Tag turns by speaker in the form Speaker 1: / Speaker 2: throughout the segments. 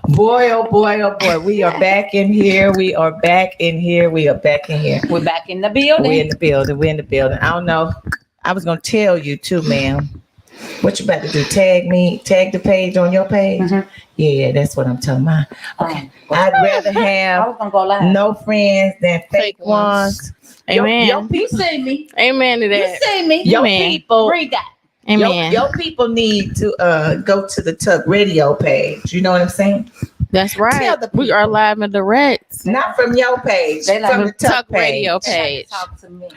Speaker 1: Boy, oh boy, oh boy. We are back in here. We are back in here. We are back in here.
Speaker 2: We're back in the building.
Speaker 1: We're in the building. We're in the building. I don't know. I was going to tell you too, ma'am. What you about to do? Tag the page on your page?
Speaker 2: Mm-hmm.
Speaker 1: Yeah, that's what I'm talking about. Okay. I'd rather
Speaker 2: I
Speaker 1: have
Speaker 2: was gonna go live.
Speaker 1: no friends than fake ones.
Speaker 3: Amen.
Speaker 1: Your
Speaker 2: You
Speaker 1: people,
Speaker 2: see me.
Speaker 3: Amen to
Speaker 2: You
Speaker 3: that.
Speaker 2: see me.
Speaker 1: your
Speaker 3: Amen.
Speaker 1: people,
Speaker 2: Read that.
Speaker 3: Amen.
Speaker 1: your people need to go to the Tuck Radio page. You know what I'm saying?
Speaker 3: That's
Speaker 1: Tell
Speaker 3: right.
Speaker 1: the
Speaker 3: We
Speaker 1: people.
Speaker 3: are live and direct.
Speaker 1: Not from your page,
Speaker 2: They like
Speaker 1: from the Tuck
Speaker 3: Tuck
Speaker 1: page.
Speaker 3: Radio
Speaker 2: They
Speaker 3: page.
Speaker 2: talk to me.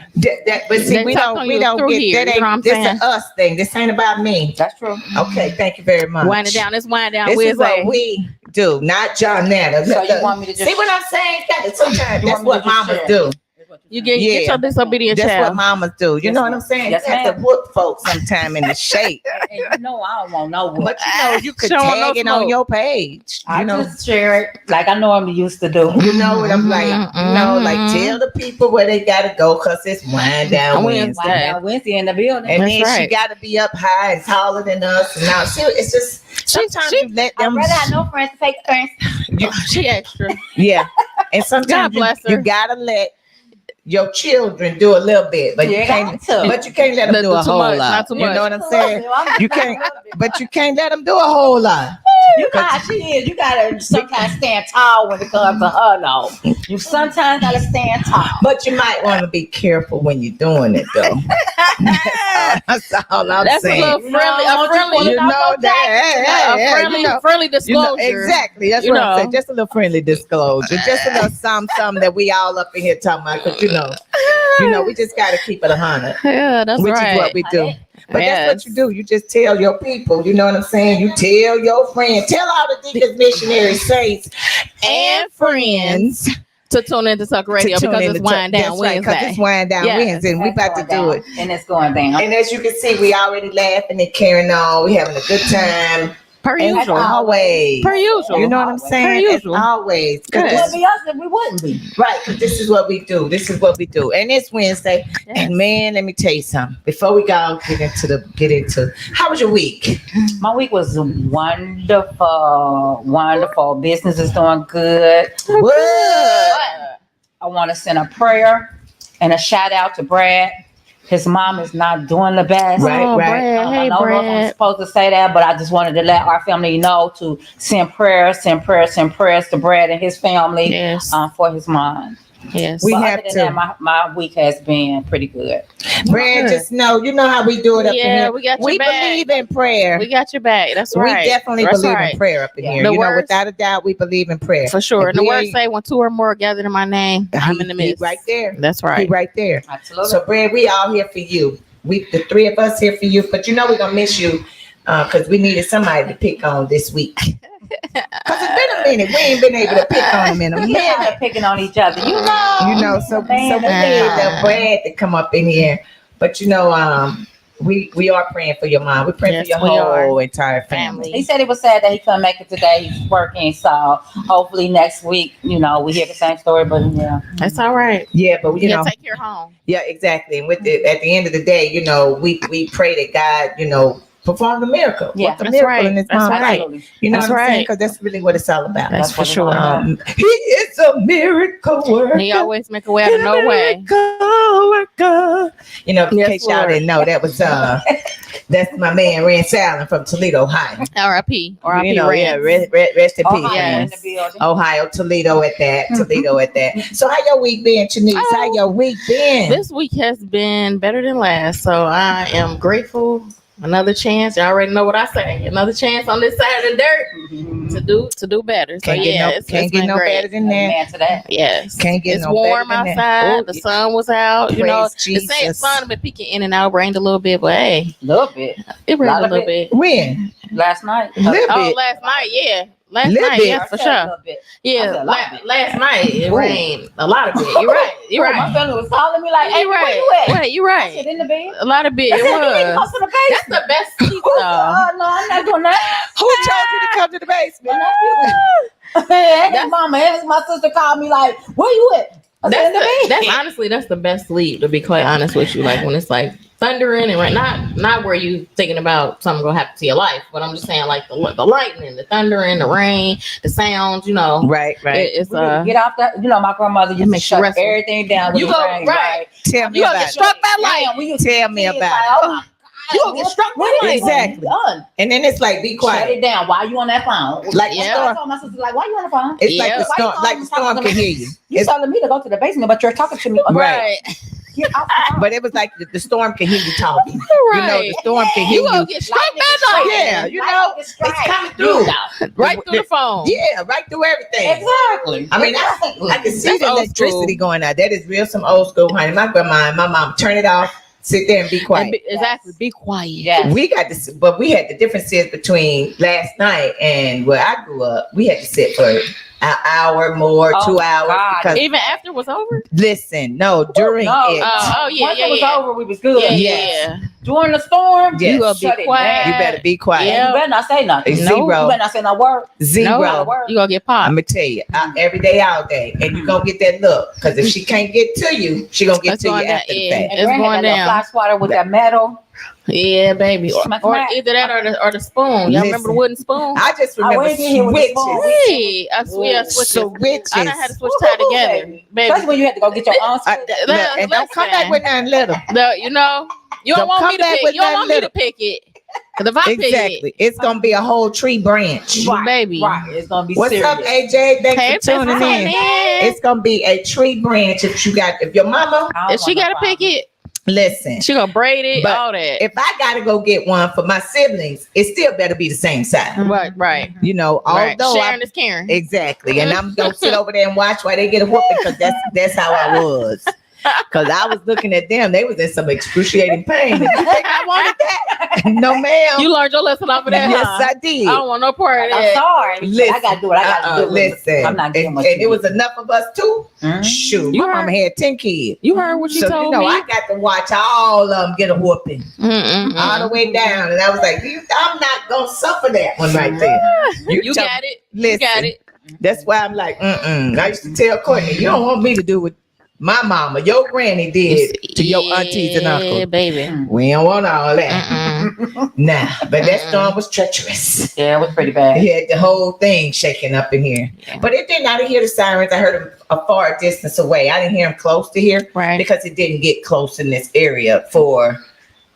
Speaker 1: But see,
Speaker 3: They
Speaker 1: we
Speaker 3: talk
Speaker 1: don't
Speaker 3: on
Speaker 1: we
Speaker 3: you
Speaker 1: don't
Speaker 3: through
Speaker 1: get
Speaker 3: here,
Speaker 1: that.
Speaker 3: you know what I'm
Speaker 1: Ain't this
Speaker 3: saying?
Speaker 1: a us thing? This ain't about me.
Speaker 2: That's true.
Speaker 1: Okay, thank you very much.
Speaker 3: Wind it down. Let's wind down.
Speaker 1: This is what
Speaker 3: Wednesday.
Speaker 1: we do, not John Netta.
Speaker 2: So you want me to just
Speaker 1: see what I'm saying? Sometimes
Speaker 2: You
Speaker 1: that's
Speaker 2: want me to
Speaker 1: what
Speaker 2: just
Speaker 1: mamas
Speaker 2: share?
Speaker 1: do.
Speaker 3: You get
Speaker 1: Yeah.
Speaker 3: your disobedient
Speaker 1: That's what
Speaker 3: child.
Speaker 1: mamas do. You
Speaker 2: Yes,
Speaker 1: know what I'm
Speaker 2: ma'am.
Speaker 1: saying?
Speaker 2: Yes,
Speaker 1: you have to
Speaker 2: ma'am.
Speaker 1: whoop folks sometime in the shape.
Speaker 2: And you know I don't want no wood.
Speaker 1: But you could
Speaker 3: Showing
Speaker 1: tag
Speaker 3: no
Speaker 1: it on
Speaker 3: smoke.
Speaker 1: your page.
Speaker 2: I
Speaker 1: You know,
Speaker 2: just share it like I normally used to do.
Speaker 1: you know what I'm like. You know, like
Speaker 3: Mhm.
Speaker 1: tell the people where they gotta go because it's wind down
Speaker 3: Wednesday.
Speaker 1: Wednesday.
Speaker 2: Wow, Wednesday in the building.
Speaker 1: And
Speaker 3: That's
Speaker 1: then she
Speaker 3: right.
Speaker 1: got to be up high and taller than us. And now, see, it's just sometimes you let
Speaker 2: I'd
Speaker 1: them.
Speaker 2: rather have no friends, fake friends.
Speaker 3: She extra.
Speaker 1: Yeah, and sometimes
Speaker 3: God bless
Speaker 1: you
Speaker 3: her.
Speaker 1: gotta let your children do a little bit, but you
Speaker 2: You
Speaker 1: can't.
Speaker 2: got to.
Speaker 1: But you can't let them
Speaker 3: Not
Speaker 1: do a
Speaker 3: too
Speaker 1: whole
Speaker 3: much,
Speaker 1: lot.
Speaker 3: not too
Speaker 1: You
Speaker 3: much.
Speaker 1: know what I'm saying?
Speaker 2: I'm
Speaker 1: You can't. But you can't let them do a whole lot.
Speaker 2: You know how she is. You gotta sometimes stand tall when it comes to her. No, you sometimes gotta stand tall.
Speaker 1: But you might want to be careful when you're doing it, though. That's all I'm
Speaker 3: That's a
Speaker 1: saying.
Speaker 3: little friendly, a friendly,
Speaker 1: You know that.
Speaker 3: a friendly, friendly
Speaker 1: You know,
Speaker 3: disclosure.
Speaker 1: exactly. That's
Speaker 3: You
Speaker 1: what I'm
Speaker 3: know.
Speaker 1: saying. Just a little friendly disclosure. Just a little something that we all up in here talking about. Because, you know, we just got to keep it 100.
Speaker 3: Yeah, that's
Speaker 1: Which
Speaker 3: right.
Speaker 1: is what we do. But
Speaker 3: Yes.
Speaker 1: that's what you do. You just tell your people. You know what I'm saying? You tell your friends. Tell all the deacons, missionaries, saints, and friends
Speaker 3: to tune into Tuck Radio
Speaker 1: to tune
Speaker 3: because
Speaker 1: in
Speaker 3: it's
Speaker 1: to
Speaker 3: wind down
Speaker 1: That's right, because
Speaker 3: Wednesday.
Speaker 1: it's wind down
Speaker 3: Yes.
Speaker 1: Wednesday, and we about to do it.
Speaker 2: and it's going down.
Speaker 1: And as you can see, we already laughing and carrying on. We having a good time.
Speaker 3: Per
Speaker 1: As
Speaker 3: usual.
Speaker 1: always.
Speaker 3: Per usual.
Speaker 1: You know what I'm saying?
Speaker 3: Per usual.
Speaker 1: As always. 'Cause
Speaker 2: It
Speaker 1: this-
Speaker 2: would be us if we wouldn't be.
Speaker 1: Right, because this is what we do. This is what we do. And it's Wednesday.
Speaker 3: Yes.
Speaker 1: And man, let me tell you something. Before we go get into how was your week?
Speaker 2: My week was wonderful, wonderful. Business is doing good.
Speaker 1: What?
Speaker 2: I want to send a prayer and a shout out to Brad. His mom is not doing the best.
Speaker 1: Right,
Speaker 3: Oh,
Speaker 1: right.
Speaker 3: Brad.
Speaker 2: I
Speaker 3: Hey,
Speaker 2: don't know if I'm
Speaker 3: Brad.
Speaker 2: supposed to say that, but I just wanted to let our family know to send prayers to Brad and his family
Speaker 3: Yes.
Speaker 2: for his mom.
Speaker 3: Yes.
Speaker 1: We
Speaker 2: But
Speaker 1: have
Speaker 2: other than
Speaker 1: to.
Speaker 2: that, my week has been pretty good.
Speaker 1: Brad, just know, you know how we do it up in
Speaker 3: Yeah,
Speaker 1: here.
Speaker 3: we got your
Speaker 1: We
Speaker 3: back.
Speaker 1: believe in prayer.
Speaker 3: We got your back. That's
Speaker 1: We
Speaker 3: right.
Speaker 1: definitely
Speaker 3: That's
Speaker 1: believe
Speaker 3: right.
Speaker 1: in prayer up in
Speaker 2: Yeah.
Speaker 1: here.
Speaker 3: The
Speaker 1: You know,
Speaker 3: words-
Speaker 1: without a doubt, we believe in prayer.
Speaker 3: For sure.
Speaker 1: If
Speaker 3: And the
Speaker 1: we
Speaker 3: words
Speaker 1: ain't-
Speaker 3: say, when two or more gathered in my name, I'm in the midst.
Speaker 1: He right there.
Speaker 3: That's
Speaker 1: He
Speaker 3: right.
Speaker 1: right there.
Speaker 2: Absolutely.
Speaker 1: So, Brad, we all here for you. We, the three of us, here for you. But you know we're gonna miss you because we needed somebody to pick on this week. Because it's been a minute. We ain't been able to pick on him in a
Speaker 2: We
Speaker 1: minute.
Speaker 2: are picking on each other. You know.
Speaker 1: You know, so we
Speaker 2: Man,
Speaker 1: need Brad to come up in here. But you know, we are praying for your mom. We're praying
Speaker 3: Yes,
Speaker 1: for your
Speaker 3: we
Speaker 1: whole
Speaker 3: are.
Speaker 1: entire family.
Speaker 3: Family.
Speaker 2: He said it was sad that he couldn't make it today. He's working, so hopefully next week, we hear the same story. But yeah,
Speaker 3: That's all right.
Speaker 1: Yeah, but you
Speaker 3: You
Speaker 1: know,
Speaker 3: take care home.
Speaker 1: yeah, exactly. And at the end of the day, we pray that God, perform the miracle.
Speaker 2: Yeah,
Speaker 1: Work the
Speaker 3: that's
Speaker 1: miracle
Speaker 3: right.
Speaker 1: in this
Speaker 3: That's
Speaker 1: mom's
Speaker 3: right.
Speaker 1: life.
Speaker 2: absolutely.
Speaker 1: You know
Speaker 3: That's
Speaker 1: what I'm saying?
Speaker 3: right.
Speaker 1: Because that's really what it's all about.
Speaker 3: That's for
Speaker 2: what it's
Speaker 3: sure.
Speaker 2: all about.
Speaker 1: He is a miracle worker.
Speaker 3: He always make a way out of no way.
Speaker 1: Miracle worker. In
Speaker 3: Yes,
Speaker 1: case y'all
Speaker 3: Lord.
Speaker 1: didn't know, that was that's my man Rance Allen from Toledo, Ohio.
Speaker 3: R.I.P. R.I.P.
Speaker 1: Yeah,
Speaker 3: Rance.
Speaker 1: rest in peace.
Speaker 2: Ohio in
Speaker 1: Rance.
Speaker 2: the building.
Speaker 1: Ohio, Toledo at that. So how your week been, Chanice? How your week been?
Speaker 3: This week has been better than last, so I am grateful. Another chance. You already know what I say. Another chance on this side of the dirt to do better. So
Speaker 1: Can't
Speaker 3: yeah,
Speaker 1: get
Speaker 3: been
Speaker 1: no
Speaker 3: great.
Speaker 1: better than that.
Speaker 2: Amen to that.
Speaker 3: Yes,
Speaker 1: Can't get
Speaker 3: it's
Speaker 1: no
Speaker 3: warm
Speaker 1: better than that.
Speaker 3: outside.
Speaker 1: Oh,
Speaker 3: The sun was out. You know,
Speaker 1: praise
Speaker 3: the same
Speaker 1: Jesus.
Speaker 3: sun been peeking in and out. Rained a little bit, but hey,
Speaker 2: A little bit.
Speaker 3: it rained
Speaker 2: Lot
Speaker 3: a
Speaker 2: of
Speaker 3: little
Speaker 2: it.
Speaker 3: bit.
Speaker 1: When?
Speaker 2: Last night.
Speaker 1: Little
Speaker 3: Oh,
Speaker 1: bit.
Speaker 3: last night, yeah. Last
Speaker 1: Little
Speaker 3: night,
Speaker 1: bit.
Speaker 3: yeah,
Speaker 2: I
Speaker 3: for
Speaker 2: said a
Speaker 3: sure.
Speaker 2: little bit. I
Speaker 3: Yeah,
Speaker 2: said a lot of it.
Speaker 3: last night it
Speaker 2: Ooh.
Speaker 3: rained a lot of it. You're right. You're
Speaker 2: Oh, my
Speaker 3: right.
Speaker 2: family was calling me like, "Hey,
Speaker 3: You're
Speaker 2: where
Speaker 3: right.
Speaker 2: you at?"
Speaker 3: Wait, you're
Speaker 2: I said
Speaker 3: right.
Speaker 2: in the bed.
Speaker 3: A lot of it.
Speaker 2: I
Speaker 3: It
Speaker 2: said, "You need to come
Speaker 3: was.
Speaker 2: to the
Speaker 3: That's
Speaker 2: basement."
Speaker 3: the best sleep
Speaker 2: Who said,
Speaker 3: though.
Speaker 2: no, I'm not doing that.
Speaker 1: Who told you to come to the basement?
Speaker 2: That's mama and my sister called me like, "Where you at?" I said, "In the bed."
Speaker 3: That's honestly that's the best sleep. To be quite honest with you, like when it's like thundering and not where you thinking about something gonna happen to your life, but I'm just saying like the lightning, the thundering, the rain, the sounds,
Speaker 1: Right.
Speaker 3: It's
Speaker 2: Get off that. My grandmother used to
Speaker 3: makes you
Speaker 2: shut
Speaker 3: restful.
Speaker 2: everything down. When
Speaker 3: You
Speaker 2: it
Speaker 3: go
Speaker 2: rained,
Speaker 3: right.
Speaker 1: Tell me
Speaker 3: You gonna
Speaker 1: about
Speaker 3: get
Speaker 1: it.
Speaker 3: struck by lightning.
Speaker 2: We used to
Speaker 1: Tell
Speaker 2: be
Speaker 1: me
Speaker 2: kids,
Speaker 1: about
Speaker 2: like,
Speaker 1: it.
Speaker 2: oh my God,
Speaker 3: You gonna get struck by
Speaker 2: what is
Speaker 3: lightning.
Speaker 1: Exactly.
Speaker 2: done?
Speaker 1: And then it's like, be
Speaker 2: Shut
Speaker 1: quiet.
Speaker 2: it down. Why you on that phone?
Speaker 1: Like,
Speaker 2: That's
Speaker 3: yeah.
Speaker 2: what I told my sister, like, why you on the phone?
Speaker 1: It's
Speaker 3: Yeah.
Speaker 1: like the
Speaker 2: Why
Speaker 1: storm.
Speaker 2: you
Speaker 1: Like the storm
Speaker 2: talking
Speaker 1: can
Speaker 2: to me?
Speaker 1: hear you.
Speaker 2: You
Speaker 1: It's-
Speaker 2: telling me to go to the basement, but you're talking to me.
Speaker 1: Right.
Speaker 2: Get off the phone.
Speaker 1: But it was like the storm can hear you talking.
Speaker 3: Right.
Speaker 1: The storm can hear
Speaker 3: You
Speaker 1: you.
Speaker 3: gonna get struck
Speaker 2: Lightning
Speaker 3: by
Speaker 2: is strike.
Speaker 3: lightning.
Speaker 1: Yeah,
Speaker 2: Lightning is
Speaker 1: it's
Speaker 2: strike.
Speaker 1: coming through.
Speaker 3: Right through the phone.
Speaker 1: Yeah, right through everything.
Speaker 2: Exactly.
Speaker 1: I mean, I can see
Speaker 3: That's
Speaker 1: the
Speaker 3: old
Speaker 1: electricity
Speaker 3: school.
Speaker 1: going out. That is real some old school, honey. My grandma and my mom, turn it off, sit there and be quiet.
Speaker 3: Exactly. Be quiet.
Speaker 2: Yes.
Speaker 1: We got this, but we had the differences between last night and where I grew up. We had to sit for an hour more,
Speaker 2: Oh,
Speaker 1: 2 hours.
Speaker 2: God.
Speaker 1: Because
Speaker 3: Even after it was over.
Speaker 1: listen, no, during
Speaker 2: No.
Speaker 1: it,
Speaker 3: Yeah.
Speaker 2: Once it was over, we was good.
Speaker 3: Yeah.
Speaker 1: Yes.
Speaker 2: During the storm,
Speaker 1: Yes.
Speaker 3: You gonna be
Speaker 2: shut it
Speaker 3: quiet.
Speaker 1: you better be quiet.
Speaker 3: Yeah.
Speaker 2: You better not say nothing.
Speaker 1: It's
Speaker 3: No.
Speaker 2: You
Speaker 1: zero,
Speaker 2: better not say no word.
Speaker 1: zero.
Speaker 3: No, you gonna get popped.
Speaker 1: I'm gonna tell you, every day, all day, and you gonna get that look. Because if she can't get to you, she gonna get
Speaker 3: That's
Speaker 1: to you
Speaker 3: going down,
Speaker 1: after the
Speaker 3: yeah.
Speaker 1: fact.
Speaker 2: And
Speaker 3: It's
Speaker 2: Grant
Speaker 3: going
Speaker 2: had that
Speaker 3: down.
Speaker 2: fly swatter with that metal.
Speaker 3: Yeah, baby. Or
Speaker 2: Smack, smack.
Speaker 3: either that or the spoon. Y'all remember the
Speaker 1: Listen.
Speaker 3: wooden spoon?
Speaker 1: I just
Speaker 2: I
Speaker 1: remember
Speaker 2: went in here with the
Speaker 1: switches.
Speaker 2: phone.
Speaker 3: Hey, I swear, switches.
Speaker 1: Switches.
Speaker 3: I done had to switch tie together, baby.
Speaker 2: Especially when you had to go get your own
Speaker 1: I-
Speaker 2: switch.
Speaker 1: look, and don't come back with nothing little.
Speaker 3: No, you don't
Speaker 1: Don't
Speaker 3: want
Speaker 1: come
Speaker 3: me to
Speaker 1: back
Speaker 3: pick.
Speaker 1: with
Speaker 3: You don't
Speaker 1: nothing
Speaker 3: want me to
Speaker 1: little.
Speaker 3: pick it. 'Cause if I pick
Speaker 1: Exactly. It's gonna be a whole tree branch.
Speaker 3: it, baby.
Speaker 2: Right. It's gonna be
Speaker 1: What's
Speaker 2: serious.
Speaker 1: up, AJ? Thanks
Speaker 3: Hey,
Speaker 1: for tuning in. It's gonna be a tree branch if your mama
Speaker 2: I don't
Speaker 3: If she
Speaker 2: want no
Speaker 3: gotta pick
Speaker 2: problem.
Speaker 3: it,
Speaker 1: listen.
Speaker 3: she gonna braid it,
Speaker 1: But
Speaker 3: all that.
Speaker 1: If I gotta go get one for my siblings, it still better be the same size.
Speaker 3: Right.
Speaker 1: Although
Speaker 3: Sharon is Karen.
Speaker 1: exactly, and I'm gonna sit over there and watch while they get a whooping because that's how I was. Because I was looking at them, they was in some excruciating pain. Did you think I wanted that? No, ma'am.
Speaker 3: You learned your lesson off of that.
Speaker 1: Yes,
Speaker 3: huh?
Speaker 1: I did.
Speaker 3: I don't want no part of
Speaker 2: I'm
Speaker 3: that.
Speaker 2: sorry.
Speaker 1: Listen,
Speaker 2: I gotta do what I gotta do.
Speaker 1: Listen,
Speaker 2: I'm not
Speaker 1: and,
Speaker 2: doing much.
Speaker 1: and it was enough of us too.
Speaker 2: Mhm.
Speaker 1: Shoot,
Speaker 3: You
Speaker 1: my
Speaker 3: heard-
Speaker 1: mama had 10 kids.
Speaker 3: You heard what you
Speaker 1: So
Speaker 3: told me.
Speaker 1: I got to watch all of them get a whooping
Speaker 3: Mm-mm-mm.
Speaker 1: all the way down, and I was like, I'm not gonna suffer that one right there.
Speaker 3: You
Speaker 1: tell-
Speaker 3: got it.
Speaker 1: Listen,
Speaker 3: You got it.
Speaker 1: That's why I'm like, I used to tell Courtney, you don't want me to do what my mama, your granny did to your aunties and
Speaker 3: Yeah,
Speaker 1: uncles.
Speaker 3: baby.
Speaker 1: We don't want all that.
Speaker 3: Mm-mm.
Speaker 1: Nah, but that storm was treacherous.
Speaker 2: Yeah, it was pretty bad.
Speaker 1: He had the whole thing shaking up in here.
Speaker 3: Yeah.
Speaker 1: But it didn't. I didn't hear the sirens. I heard them a far distance away. I didn't hear them close to here
Speaker 3: Right.
Speaker 1: because it didn't get close in this area for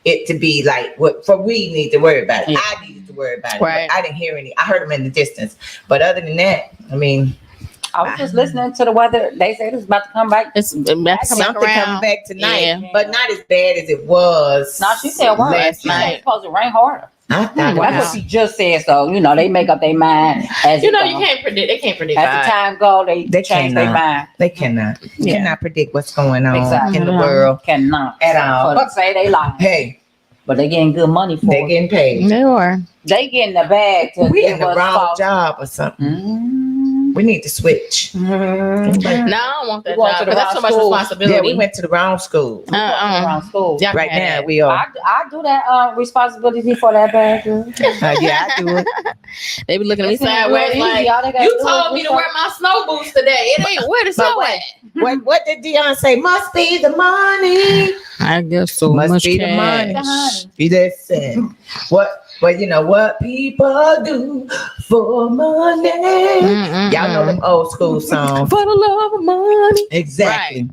Speaker 1: it to be like what for we need to worry about it.
Speaker 2: Yeah.
Speaker 1: I needed to worry about it.
Speaker 3: Right.
Speaker 1: But I didn't hear any. I heard them in the distance. But other than that, I mean,
Speaker 2: I was just listening to the weather. They said it's about to come back.
Speaker 3: It's back come back
Speaker 1: something coming
Speaker 3: around.
Speaker 1: back tonight,
Speaker 3: Yeah.
Speaker 1: but not as bad as it was.
Speaker 2: No, she said one
Speaker 1: last
Speaker 2: She said
Speaker 1: night.
Speaker 2: it's supposed to rain harder.
Speaker 1: I thought
Speaker 3: Wow.
Speaker 2: That's what she just said. So they make up their mind as
Speaker 3: You
Speaker 2: it
Speaker 3: know,
Speaker 2: go.
Speaker 3: you can't predict. They can't predict.
Speaker 2: As
Speaker 3: God.
Speaker 2: the time go, they change their
Speaker 1: cannot.
Speaker 2: mind.
Speaker 1: They cannot. You
Speaker 3: Yeah.
Speaker 1: cannot predict what's going on
Speaker 2: Exactly.
Speaker 1: in the
Speaker 3: Mhm.
Speaker 1: world
Speaker 2: Cannot
Speaker 1: at all.
Speaker 2: But say they lie,
Speaker 1: Hey,
Speaker 2: but they getting good money for
Speaker 1: they're
Speaker 2: it.
Speaker 1: getting paid.
Speaker 3: They are.
Speaker 2: They getting the bag to
Speaker 1: We
Speaker 2: give
Speaker 1: in the
Speaker 2: us
Speaker 1: wrong
Speaker 2: false.
Speaker 1: job or something.
Speaker 2: Mm.
Speaker 1: We need to switch.
Speaker 2: Mm.
Speaker 3: No, I don't want that
Speaker 2: We going
Speaker 3: job
Speaker 2: to the
Speaker 3: 'cause that's so
Speaker 2: wrong
Speaker 3: much
Speaker 2: school.
Speaker 3: responsibility.
Speaker 1: Yeah, we went to the wrong school.
Speaker 2: Around school.
Speaker 3: Y'all
Speaker 1: Right
Speaker 3: can have
Speaker 1: now,
Speaker 3: that.
Speaker 1: we are.
Speaker 2: I do that responsibility for that bag. Girl.
Speaker 1: Yeah, I do it.
Speaker 3: They be looking at me
Speaker 2: It's not
Speaker 3: sideways
Speaker 2: real
Speaker 3: like,
Speaker 2: easy. All they gotta
Speaker 3: you
Speaker 2: do
Speaker 3: told
Speaker 2: is
Speaker 3: me to
Speaker 2: just
Speaker 3: wear my snow boots today. It ain't where the
Speaker 1: But
Speaker 3: snow
Speaker 1: what?
Speaker 3: at.
Speaker 1: What did Dion say? Must be the money.
Speaker 3: I guess so.
Speaker 1: Must be the money.
Speaker 2: cash.
Speaker 1: Listen, what you know what people do for money. Y'all know them old school songs.
Speaker 3: For the love of money.
Speaker 1: Exactly.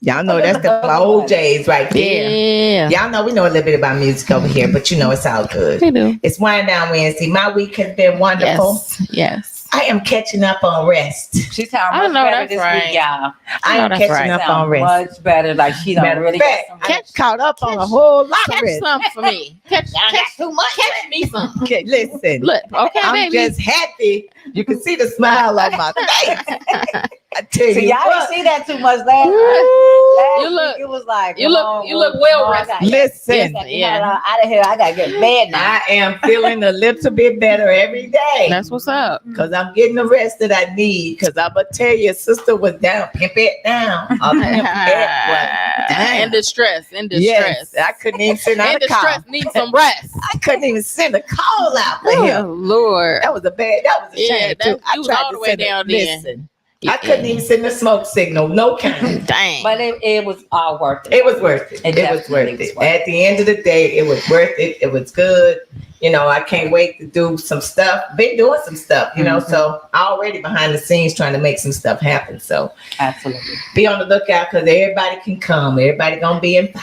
Speaker 1: Y'all know that's the old J's right there.
Speaker 3: Yeah.
Speaker 1: Y'all know we know a little bit about music over here, but it's all good.
Speaker 3: They do.
Speaker 1: It's Wind Down Wednesday. My week has been wonderful.
Speaker 3: Yes.
Speaker 1: I am catching up on rest.
Speaker 2: She sound
Speaker 3: I
Speaker 2: much
Speaker 3: know
Speaker 2: better
Speaker 3: that's
Speaker 2: this
Speaker 3: right.
Speaker 2: week, y'all.
Speaker 1: I
Speaker 3: know
Speaker 1: am
Speaker 3: that's
Speaker 1: catching
Speaker 3: right.
Speaker 1: up
Speaker 2: Sound
Speaker 1: on rest.
Speaker 2: much better. Like she don't
Speaker 1: Matter of
Speaker 2: really
Speaker 1: fact,
Speaker 2: got
Speaker 1: I caught up on a whole lot of
Speaker 3: Catch
Speaker 1: rest.
Speaker 3: some for me. Catch
Speaker 2: too much.
Speaker 3: catch me some.
Speaker 1: Okay, listen,
Speaker 3: Look, okay,
Speaker 1: I'm
Speaker 3: baby.
Speaker 1: just happy. You can see the smile on my face. I tell
Speaker 2: See,
Speaker 1: you
Speaker 2: y'all
Speaker 1: what.
Speaker 2: didn't see that too much last
Speaker 3: You look-
Speaker 2: week. It was like
Speaker 3: you look well rested.
Speaker 1: Listen,
Speaker 3: Yeah.
Speaker 2: Out of here. I gotta get in bed now.
Speaker 1: I am feeling a little bit better every day.
Speaker 3: That's what's up.
Speaker 1: Because I'm getting the rest that I need. Because I'm going to tell you, sister was down. Pimp it down. I'll pimp that one. Damn.
Speaker 3: In distress. In
Speaker 1: Yes,
Speaker 3: distress.
Speaker 1: I couldn't even send out
Speaker 3: In
Speaker 1: a call.
Speaker 3: distress needs some rest.
Speaker 1: I couldn't even send a call out for
Speaker 3: Oh,
Speaker 1: him.
Speaker 3: Lord.
Speaker 1: That was a
Speaker 3: Yeah,
Speaker 1: shame too.
Speaker 3: you was all the way down then.
Speaker 1: Listen, I couldn't even sit in the smoke signal, no kind.
Speaker 3: Dang.
Speaker 2: But it was all worth it.
Speaker 1: It was worth it. It was worth it. At the end of the day, it was worth it. It was good. You know, I can't wait to do some stuff. Been doing some stuff, you know, so already behind the scenes trying to make some stuff happen. So
Speaker 2: Absolutely.
Speaker 1: be on the lookout because everybody can come. Everybody gonna be invited.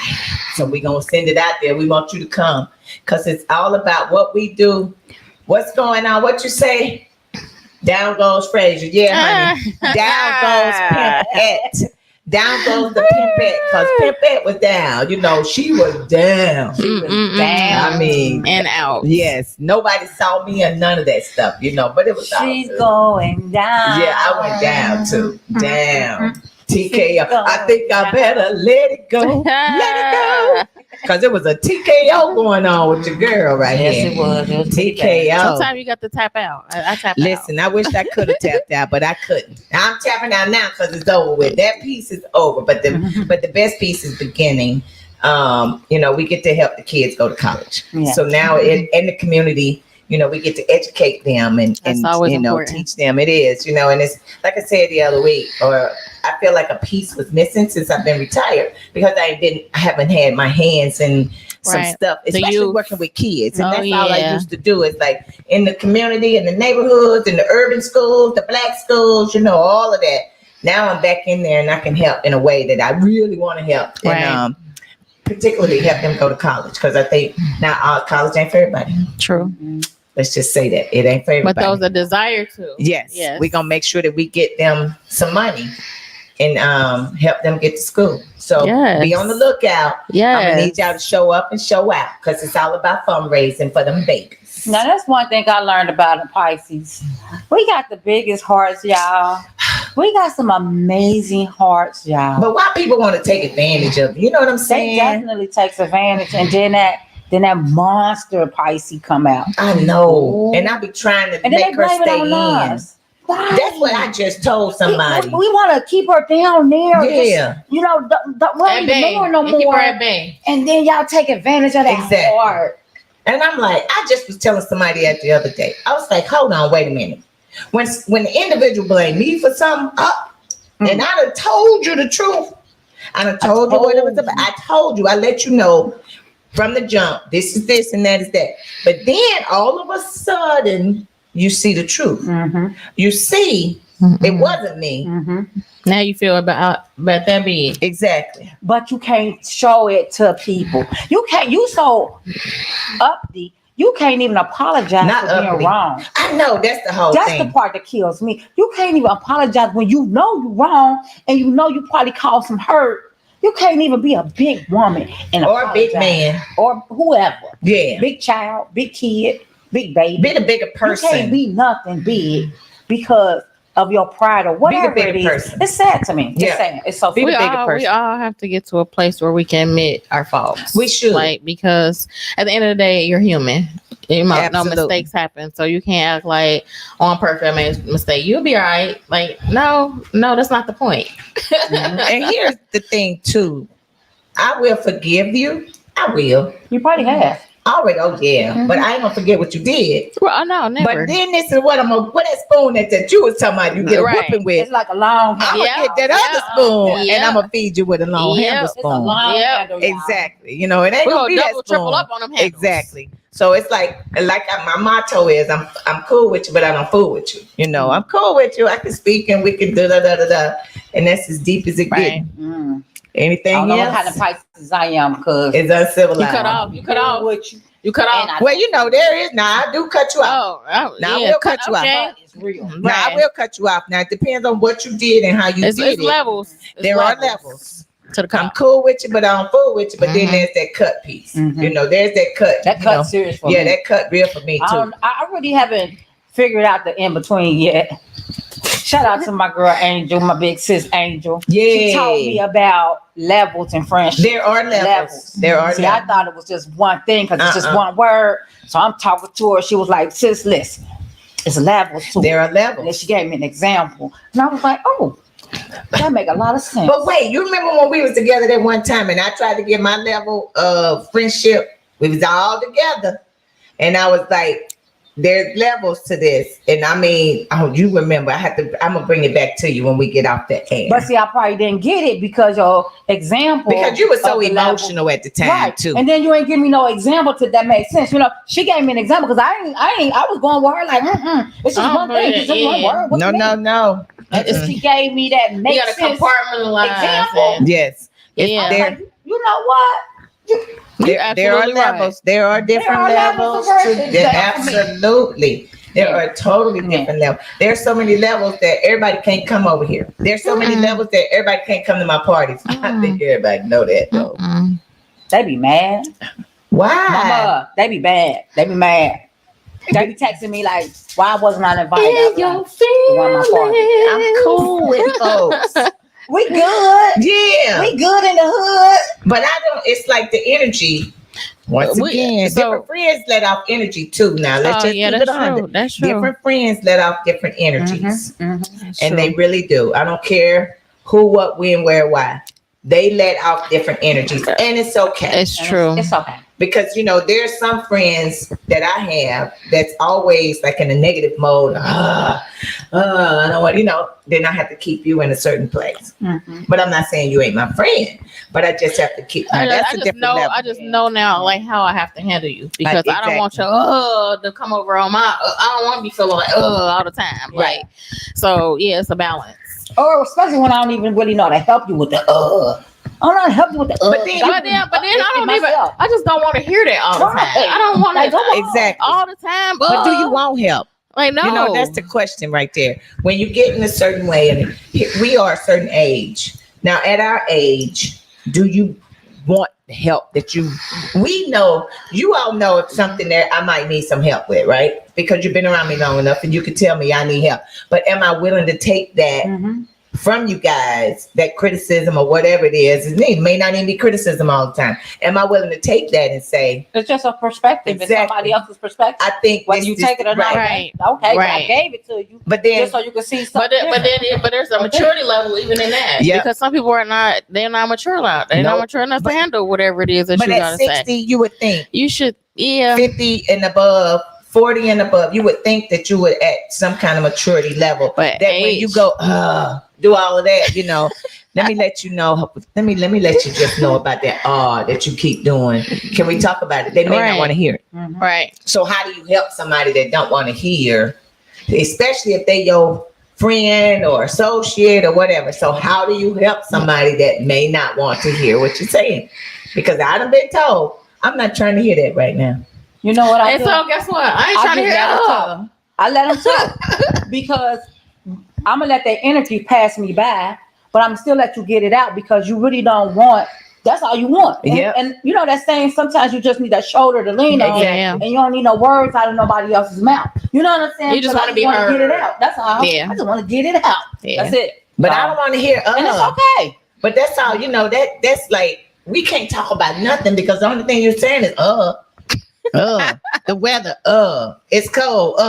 Speaker 1: So we gonna send it out there. We want you to come because it's all about what we do. What's going on? What you say? Down goes Frazier. Yeah, honey. Down goes Pimpette. Down goes the Pimpette because Pimpette was down. You know, she was down.
Speaker 2: She was down.
Speaker 1: I mean,
Speaker 3: and out.
Speaker 1: yes, nobody saw me or none of that stuff, you know, but it was all
Speaker 2: She's
Speaker 1: good.
Speaker 2: going down.
Speaker 1: Yeah, I went down too. Down. TKO. I think I better let it go. Let it go. Because there was a TKO going on with your girl right
Speaker 2: Yes,
Speaker 1: here.
Speaker 2: it was. It was
Speaker 1: TKO.
Speaker 3: Sometimes you got to tap out. I tap out.
Speaker 1: Listen, I wish I could have tapped out, but I couldn't. I'm tapping out now because it's over with. That piece is over, but the best piece is beginning. You know, we get to help the kids go to college.
Speaker 2: Yeah.
Speaker 1: So now in the community, you know, we get to educate them and
Speaker 3: That's always
Speaker 1: you know,
Speaker 3: important.
Speaker 1: teach them. It is, you know, and it's like I said the other week, or I feel like a piece was missing since I've been retired because I haven't had my hands in some
Speaker 3: Right.
Speaker 1: stuff,
Speaker 3: The
Speaker 1: especially
Speaker 3: youth.
Speaker 1: working with kids. And
Speaker 3: Oh,
Speaker 1: that's all I
Speaker 3: yeah.
Speaker 1: used to do is like in the community, in the neighborhoods, in the urban schools, the black schools, you know, all of that. Now I'm back in there and I can help in a way that I really want to help.
Speaker 3: Right.
Speaker 1: And particularly help them go to college because I think now college ain't for everybody.
Speaker 3: True.
Speaker 1: Let's just say that it ain't for everybody.
Speaker 3: But those that desire to.
Speaker 1: Yes.
Speaker 3: Yes.
Speaker 1: We're gonna make sure that we get them some money and help them get to school. So
Speaker 3: Yes.
Speaker 1: be on the lookout. I'm
Speaker 3: Yeah.
Speaker 1: gonna need y'all to show up and show out because it's all about fundraising for them babies.
Speaker 2: Now that's one thing I learned about the Pisces. We got the biggest hearts, y'all. We got some amazing hearts, y'all.
Speaker 1: But why people want to take advantage of it? You know what I'm
Speaker 2: They
Speaker 1: saying?
Speaker 2: definitely takes advantage, and then that monster Pisces come out,
Speaker 1: I know. And I be trying to
Speaker 2: and then they
Speaker 1: make her
Speaker 2: blame it
Speaker 1: stay
Speaker 2: on
Speaker 1: in.
Speaker 2: us. Why?
Speaker 1: That's what I just told somebody.
Speaker 2: We want to keep her down there.
Speaker 1: Yeah.
Speaker 2: You know, don't
Speaker 3: At bay.
Speaker 2: ignore no
Speaker 3: And keep
Speaker 2: more.
Speaker 3: her at bay.
Speaker 2: And then y'all take advantage of that
Speaker 1: Exactly.
Speaker 2: heart.
Speaker 1: And I'm like, I just was telling somebody that the other day. I was like, hold on, wait a minute. When the individual blamed me for something and I done told you the truth. I done told you what it was about. I told you, I let you know from the jump, this is this and that is that. But then all of a sudden, you see the truth.
Speaker 2: Mm-hmm.
Speaker 1: You see, it wasn't me.
Speaker 2: Mm-hmm.
Speaker 3: Now you feel about that big.
Speaker 1: Exactly.
Speaker 2: But you can't show it to people. You can't. You so uppity. You can't even apologize
Speaker 1: Not
Speaker 2: for being
Speaker 1: uppity.
Speaker 2: wrong.
Speaker 1: I know that's the whole
Speaker 2: That's
Speaker 1: thing.
Speaker 2: the part that kills me. You can't even apologize when you know you're wrong and you know you probably caused some hurt. You can't even be a big woman and
Speaker 1: Or a big
Speaker 2: apologize.
Speaker 1: man.
Speaker 2: Or whoever.
Speaker 1: Yeah.
Speaker 2: Big child, big kid, big baby.
Speaker 1: Be the bigger
Speaker 2: You can't
Speaker 1: person.
Speaker 2: be nothing big because of your pride or whatever
Speaker 1: bigger
Speaker 2: it is.
Speaker 1: person.
Speaker 2: It's sad to me.
Speaker 1: Yeah.
Speaker 2: It's sad. It's so
Speaker 1: Be the
Speaker 3: We
Speaker 1: bigger
Speaker 3: all
Speaker 1: person.
Speaker 3: have to get to a place where we can admit our faults.
Speaker 1: We should.
Speaker 3: Like, because at the end of the day, you're human. No
Speaker 1: Absolutely.
Speaker 3: mistakes happen. So you can't act like, oh, I'm perfect, I made a mistake. You'll be all right. Like, no, that's not the point.
Speaker 1: And here's the thing too. I will forgive you. I will.
Speaker 2: You probably have.
Speaker 1: Already, oh yeah. But I ain't gonna forget what you did.
Speaker 3: Well, no, never.
Speaker 1: But then this is what I'm gonna what that spoon that you was talking about you get a
Speaker 3: Right.
Speaker 1: whooping with.
Speaker 2: It's like a long
Speaker 1: I'm
Speaker 2: handle.
Speaker 1: gonna get that other spoon
Speaker 3: Yeah.
Speaker 1: and I'm gonna feed you with a long
Speaker 3: Yeah.
Speaker 1: handle
Speaker 3: It's
Speaker 2: It's a
Speaker 1: spoon.
Speaker 2: long
Speaker 3: Yep.
Speaker 2: handle, y'all.
Speaker 1: Exactly. You know, it ain't
Speaker 3: We're
Speaker 1: gonna
Speaker 3: gonna
Speaker 1: be that
Speaker 3: double,
Speaker 1: spoon.
Speaker 3: triple up on them handles.
Speaker 1: Exactly. So it's like my motto is I'm cool with you, but I don't fool with you. You know, I'm cool with you. I can speak and we can da. And that's as deep as it
Speaker 3: Right.
Speaker 1: gets.
Speaker 2: Mm. I
Speaker 1: Anything
Speaker 2: don't know what kind
Speaker 1: else
Speaker 2: of Pisces I am because
Speaker 1: is uncivilized.
Speaker 3: You cut off. You cut off.
Speaker 2: With you.
Speaker 3: You cut
Speaker 2: And
Speaker 3: off.
Speaker 1: Well, you know, there is now. I do cut you off.
Speaker 3: Oh,
Speaker 1: Now, I
Speaker 3: yeah,
Speaker 1: will cut you off.
Speaker 3: okay.
Speaker 2: It's real.
Speaker 1: Now I
Speaker 3: Right.
Speaker 1: will cut you off. Now it depends on what you did and how you
Speaker 3: It's
Speaker 1: did it.
Speaker 3: levels. It's
Speaker 1: There are levels.
Speaker 3: to the
Speaker 1: I'm
Speaker 3: cut.
Speaker 1: cool with you, but I don't fool with you. But then
Speaker 3: Mhm.
Speaker 1: there's that cut piece.
Speaker 2: Mhm.
Speaker 1: You know, there's that cut.
Speaker 2: That
Speaker 1: you
Speaker 2: cut
Speaker 1: know.
Speaker 2: serious for
Speaker 1: Yeah,
Speaker 2: me.
Speaker 1: that cut real for me too.
Speaker 2: I really haven't figured out the in between yet. Shout out to my girl Angel, my big sis Angel. She taught me
Speaker 1: Yeah,
Speaker 2: about levels in friendship.
Speaker 1: there are levels. There are
Speaker 2: See, I
Speaker 1: levels.
Speaker 2: thought it was just one thing because it's just
Speaker 1: Uh-uh.
Speaker 2: one word. So I'm talking to her. She was like, sis, listen, it's levels to
Speaker 1: There
Speaker 2: it.
Speaker 1: are
Speaker 2: And then
Speaker 1: levels.
Speaker 2: she gave me an example. And I was like, oh, that make a lot of sense.
Speaker 1: But wait, you remember when we was together that one time and I tried to get my level of friendship? We was all together. And I was like, there's levels to this, and I mean, oh, you remember? I'm gonna bring it back to you when we get off the air.
Speaker 2: But see, I probably didn't get it because your example.
Speaker 1: Because you were so
Speaker 2: of the level-
Speaker 1: emotional at the time
Speaker 2: right?
Speaker 1: too.
Speaker 2: And then you ain't give me no example that made sense. You know, she gave me an example because I was going with her like, it's just
Speaker 3: Oh,
Speaker 2: one thing, it's just one word. What
Speaker 1: No,
Speaker 2: you
Speaker 1: no,
Speaker 2: mean?
Speaker 1: no.
Speaker 2: And she gave me that
Speaker 3: You
Speaker 2: makes
Speaker 3: gotta
Speaker 2: sense
Speaker 3: compartmentalize.
Speaker 2: example.
Speaker 3: and-
Speaker 1: Yes.
Speaker 3: Yeah.
Speaker 2: I was
Speaker 1: There-
Speaker 2: like, you know what?
Speaker 3: You're
Speaker 1: There are
Speaker 3: absolutely right.
Speaker 1: levels. There are different
Speaker 2: are
Speaker 1: levels.
Speaker 2: levels of
Speaker 1: To,
Speaker 2: verses,
Speaker 1: absolutely. There are totally different levels. There's so many levels that everybody can't come over here. There's so many levels that everybody can't come to my parties. I think everybody know that though.
Speaker 3: Mm-mm.
Speaker 2: They be mad.
Speaker 1: Why?
Speaker 2: Mama, they be bad. They be mad. They be texting me like, why wasn't I invited? I was like,
Speaker 1: I'm cool with folks.
Speaker 2: we good.
Speaker 1: Yeah.
Speaker 2: We good in the hood.
Speaker 1: But I don't, it's like the energy. Once again, different friends let off energy too. Now let's just keep it
Speaker 3: that's
Speaker 1: on.
Speaker 3: true. That's true.
Speaker 1: Different friends let off different energies.
Speaker 3: That's
Speaker 1: And
Speaker 3: true.
Speaker 1: they really do. I don't care who, what, when, where, why. They let off different energies. And it's okay.
Speaker 3: It's true.
Speaker 2: It's okay.
Speaker 1: Because, you know, there's some friends that I have that's always like in a negative mode. I don't want, you know, then I have to keep you in a certain place.
Speaker 2: Mm-hmm.
Speaker 1: But I'm not saying you ain't my friend, but I just have to keep. Now, that's a different level.
Speaker 3: I just know now, like how I have to handle you because
Speaker 1: Like,
Speaker 3: I don't want you to come over on my. I don't want to be feeling like all the time.
Speaker 2: Right.
Speaker 3: Like, so yeah, it's a balance.
Speaker 2: Or especially when I don't even really know how to help you with the I don't know how to help you with the
Speaker 1: But then-
Speaker 3: But then I don't even.
Speaker 2: myself.
Speaker 3: I just don't want to hear that all the time.
Speaker 2: Right.
Speaker 3: I don't want
Speaker 2: Like,
Speaker 3: to
Speaker 2: come on.
Speaker 1: Exactly.
Speaker 3: all the time.
Speaker 1: But do you want help?
Speaker 3: Like no?
Speaker 1: You know, that's the question right there. When you get in a certain way, and we are a certain age. Now, at our age, do you want help that we know, you all know it's something that I might need some help with, right? Because you've been around me long enough and you can tell me I need help. But am I willing to take that
Speaker 2: Mhm.
Speaker 1: from you guys, that criticism or whatever it is? It may not even be criticism all the time. Am I willing to take that and say,
Speaker 2: It's just a perspective. It's
Speaker 1: Exactly.
Speaker 2: somebody else's perspective.
Speaker 1: I think
Speaker 2: Whether
Speaker 1: this
Speaker 2: you
Speaker 1: is
Speaker 2: take it or not,
Speaker 3: right.
Speaker 2: okay, but I
Speaker 3: Right.
Speaker 2: gave it to you
Speaker 1: But then,
Speaker 2: just so you can see something.
Speaker 3: But there's a maturity level even in that.
Speaker 1: Yeah.
Speaker 3: Because some people they're not mature enough. They're not
Speaker 1: Nope.
Speaker 3: mature enough to handle whatever it is that
Speaker 1: but
Speaker 3: you
Speaker 1: at
Speaker 3: gotta
Speaker 1: 60,
Speaker 3: say.
Speaker 1: you would think
Speaker 3: You should, yeah.
Speaker 1: 50 and above, 40 and above, you would think that you would at some kind of maturity level.
Speaker 3: But
Speaker 1: That when you go, do all of that, you know, let me let you know. Let me let you just know about that that you keep doing. Can we talk about it? They may
Speaker 3: Right.
Speaker 1: not want to hear it.
Speaker 2: Mhm.
Speaker 3: Right.
Speaker 1: So how do you help somebody that don't want to hear, especially if they your friend or associate or whatever? So how do you help somebody that may not want to hear what you're saying? Because I done been told, I'm not trying to hear that right now.
Speaker 2: You know what I
Speaker 3: And
Speaker 2: do?
Speaker 3: so guess what? I ain't
Speaker 2: I
Speaker 3: trying to
Speaker 2: just
Speaker 3: hear
Speaker 2: let 'em
Speaker 3: that.
Speaker 2: talk. I let them talk because I'm gonna let that energy pass me by, but I'm still let you get it out because you really don't want. That's all you want. And,
Speaker 1: Yep.
Speaker 2: and you know that saying, sometimes you just need that shoulder to lean on,
Speaker 3: Exactly.
Speaker 2: and you don't need no words out of nobody else's mouth. You know what I'm saying?
Speaker 3: You just
Speaker 2: Because
Speaker 3: wanna
Speaker 2: I
Speaker 3: be
Speaker 2: wanna
Speaker 3: heard.
Speaker 2: Get it out. That's all.
Speaker 3: Yeah.
Speaker 2: I just want to get it out.
Speaker 3: Yeah.
Speaker 2: That's it.
Speaker 1: But I don't want to hear
Speaker 2: And it's okay.
Speaker 1: But that's all, you know, that's like, we can't talk about nothing because the only thing you're saying is the weather, it's cold,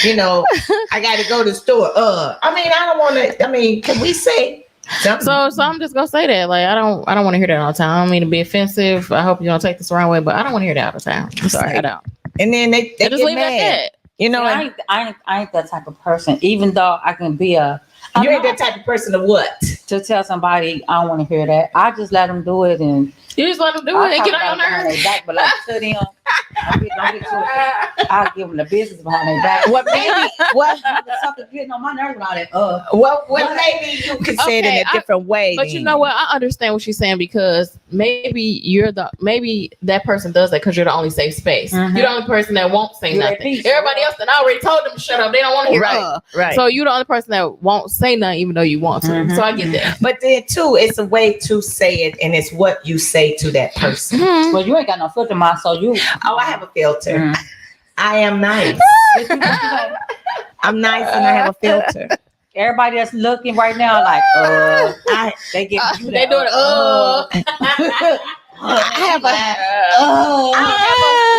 Speaker 1: you know, I gotta go to the store, I mean, I don't want to, I mean, can we say something?
Speaker 3: So I'm just gonna say that. Like I don't want to hear that all the time. I don't mean to be offensive. I hope you don't take this the wrong way, but I don't want to hear that all the time. I'm sorry, I don't.
Speaker 1: And then they
Speaker 3: I just
Speaker 1: get
Speaker 3: leave it at
Speaker 1: mad,
Speaker 3: that.
Speaker 1: you know,
Speaker 2: I
Speaker 1: and
Speaker 2: ain't that type of person. Even though I can be I'm
Speaker 1: you ain't
Speaker 2: not.
Speaker 1: that type of person of what?
Speaker 2: To tell somebody I don't want to hear that. I just let them do it, and
Speaker 3: You just let them do
Speaker 2: I'll
Speaker 3: it and
Speaker 2: talk
Speaker 3: get on
Speaker 2: about
Speaker 3: your
Speaker 2: it behind
Speaker 3: nerves.
Speaker 2: their back, but like to them, don't get to it. I'll give them the business behind their back.
Speaker 1: What maybe, what,
Speaker 2: Motherfucker getting on my nerves about it.
Speaker 1: what maybe you could say it in
Speaker 3: Okay,
Speaker 1: a different way.
Speaker 3: But you
Speaker 1: then.
Speaker 3: know what? I understand what she's saying because maybe that person does that because you're the only safe space.
Speaker 2: Mhm.
Speaker 3: You're the only person that won't say
Speaker 2: You're at
Speaker 3: nothing.
Speaker 2: peace.
Speaker 3: Everybody else that already told them to shut up. They don't want to hear
Speaker 1: Right.
Speaker 3: So you're the only person that won't say nothing even though you want to.
Speaker 2: Mhm.
Speaker 3: So I get that.
Speaker 1: But then too, it's a way to say it, and it's what you say to that person.
Speaker 2: Well, you ain't got no filter, ma, so you.
Speaker 1: Oh, I have a filter.
Speaker 2: Mhm.
Speaker 1: I am nice. I'm nice and I have a filter.
Speaker 2: Everybody that's looking right now, like, they give you
Speaker 3: They
Speaker 2: that.
Speaker 3: do it.
Speaker 1: I have a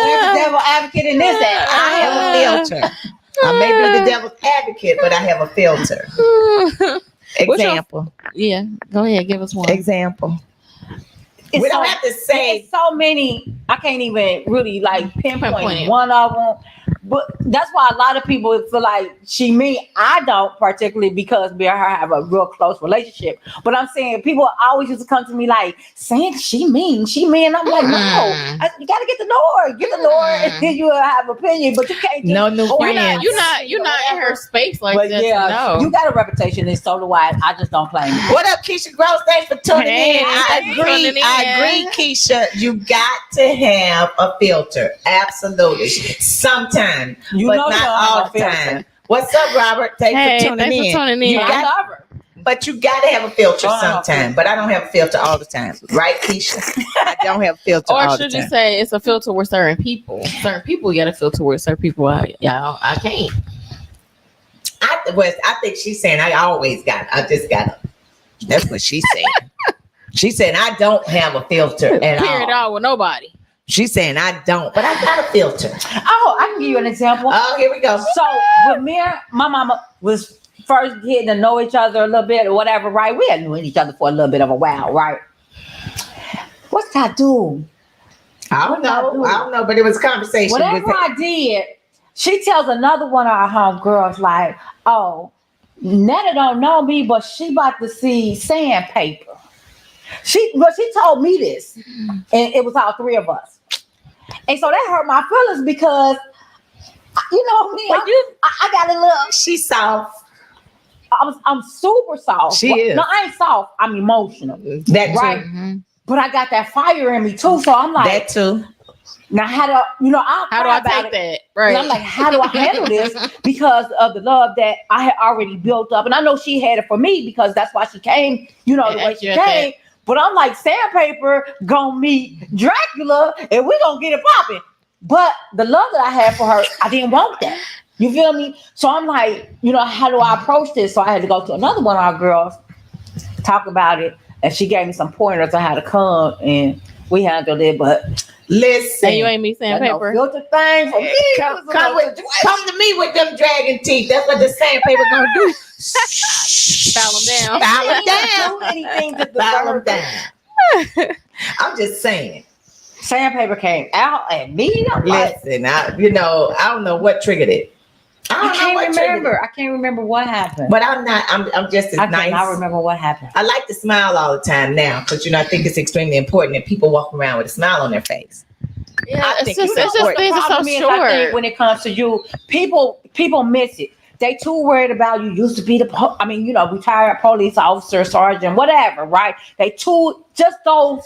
Speaker 2: Where's the devil advocate in this at?
Speaker 1: I have a filter. I may be the devil's advocate, but I have a filter.
Speaker 3: What's your-
Speaker 1: Example.
Speaker 3: Yeah, go ahead, give us one.
Speaker 1: Example.
Speaker 2: It's
Speaker 1: We don't
Speaker 2: so-
Speaker 1: have to say
Speaker 2: It's so many. I can't even really like pinpoint
Speaker 3: Pinpoint it.
Speaker 2: one of them. But that's why a lot of people feel like she mean. I don't particularly because me and her have a real close relationship. But I'm saying people always used to come to me like saying she mean. I'm like, no, you gotta get to know her, and then you have opinion. But you can't.
Speaker 1: No new friends.
Speaker 3: You're not in her space like
Speaker 2: But
Speaker 3: that.
Speaker 2: yeah,
Speaker 3: No.
Speaker 2: you got a reputation, and so do I. I just don't claim it.
Speaker 1: What up, Keisha Gross? Thanks for tuning
Speaker 3: Hey,
Speaker 1: in.
Speaker 3: thanks for tuning in.
Speaker 1: I agree, Keisha. You got to have a filter. Absolutely. Sometimes,
Speaker 2: You
Speaker 1: but
Speaker 2: know you
Speaker 1: not
Speaker 2: don't
Speaker 1: all
Speaker 2: have
Speaker 1: the
Speaker 2: a filter.
Speaker 1: time. What's up, Robert? Thanks for tuning in. You
Speaker 2: I
Speaker 1: got,
Speaker 2: love her.
Speaker 1: but you got to have a filter
Speaker 2: Don't have a
Speaker 1: sometime.
Speaker 2: filter.
Speaker 1: But I don't have a filter all the time. Right, Keisha? I don't have a filter
Speaker 3: Or
Speaker 1: all the
Speaker 3: should you
Speaker 1: time.
Speaker 3: say it's a filter with certain people? Certain people get a filter with certain people. I can't.
Speaker 1: I think she's saying I always got it. I just got it. That's what she's saying. She's saying I don't have a filter at
Speaker 3: Period
Speaker 1: all.
Speaker 3: all with nobody.
Speaker 1: She's saying I don't, but I got a filter.
Speaker 2: Oh, I can give you an example.
Speaker 1: Oh, here we go.
Speaker 2: So with me, and my mama was first getting to know each other a little bit or whatever, right? We had known each other for a little bit of a while, right? What's I do?
Speaker 1: I don't know, but it was a conversation.
Speaker 2: Whatever
Speaker 1: with
Speaker 2: I did, she tells another one of our homegirls like, oh, Netta don't know me, but she about to see Sandpaper. She told me this, and it was all three of us. And so that hurt my feelings because, you know me, I got a little.
Speaker 1: She's soft.
Speaker 2: I'm super soft.
Speaker 1: She is.
Speaker 2: No, I ain't soft. I'm emotional.
Speaker 1: That too.
Speaker 2: Right. But I got that fire in me too. So I'm like,
Speaker 1: That too.
Speaker 2: now how do
Speaker 3: How do I take that? Right.
Speaker 2: And I'm like, how do I handle this? Because of the love that I had already built up. And I know she had it for me because that's why she came, the way she came. But I'm like, Sandpaper gonna meet Dracula and we're gonna get it popping. But the love that I had for her, I didn't want that. You feel me? So I'm like, how do I approach this? So I had to go to another one of our girls, talk about it. And she gave me some pointers on how to come and we handled it. But
Speaker 1: listen.
Speaker 3: And you ain't me Sandpaper.
Speaker 2: No filter thing for me.
Speaker 1: Come to me with them dragon teeth. That's what the Sandpaper gonna do.
Speaker 3: File them down.
Speaker 1: File them down.
Speaker 2: Do anything to
Speaker 1: File them
Speaker 2: deserve
Speaker 1: down. I'm just saying.
Speaker 2: Sandpaper came out at me. I'm like,
Speaker 1: Listen, I don't know what triggered it.
Speaker 2: I can't remember what happened.
Speaker 1: But I'm just as
Speaker 2: I
Speaker 1: nice.
Speaker 2: cannot remember what happened.
Speaker 1: I like to smile all the time now because I think it's extremely important that people walk around with a smile on their face.
Speaker 3: Yeah,
Speaker 1: I
Speaker 3: it's
Speaker 1: think
Speaker 3: just
Speaker 1: you know
Speaker 3: things
Speaker 1: what?
Speaker 3: are so
Speaker 2: Problem is, I
Speaker 3: short.
Speaker 2: think when it comes to you, people miss it. They too worried about you used to be retired police officer, sergeant, whatever, right? They too just those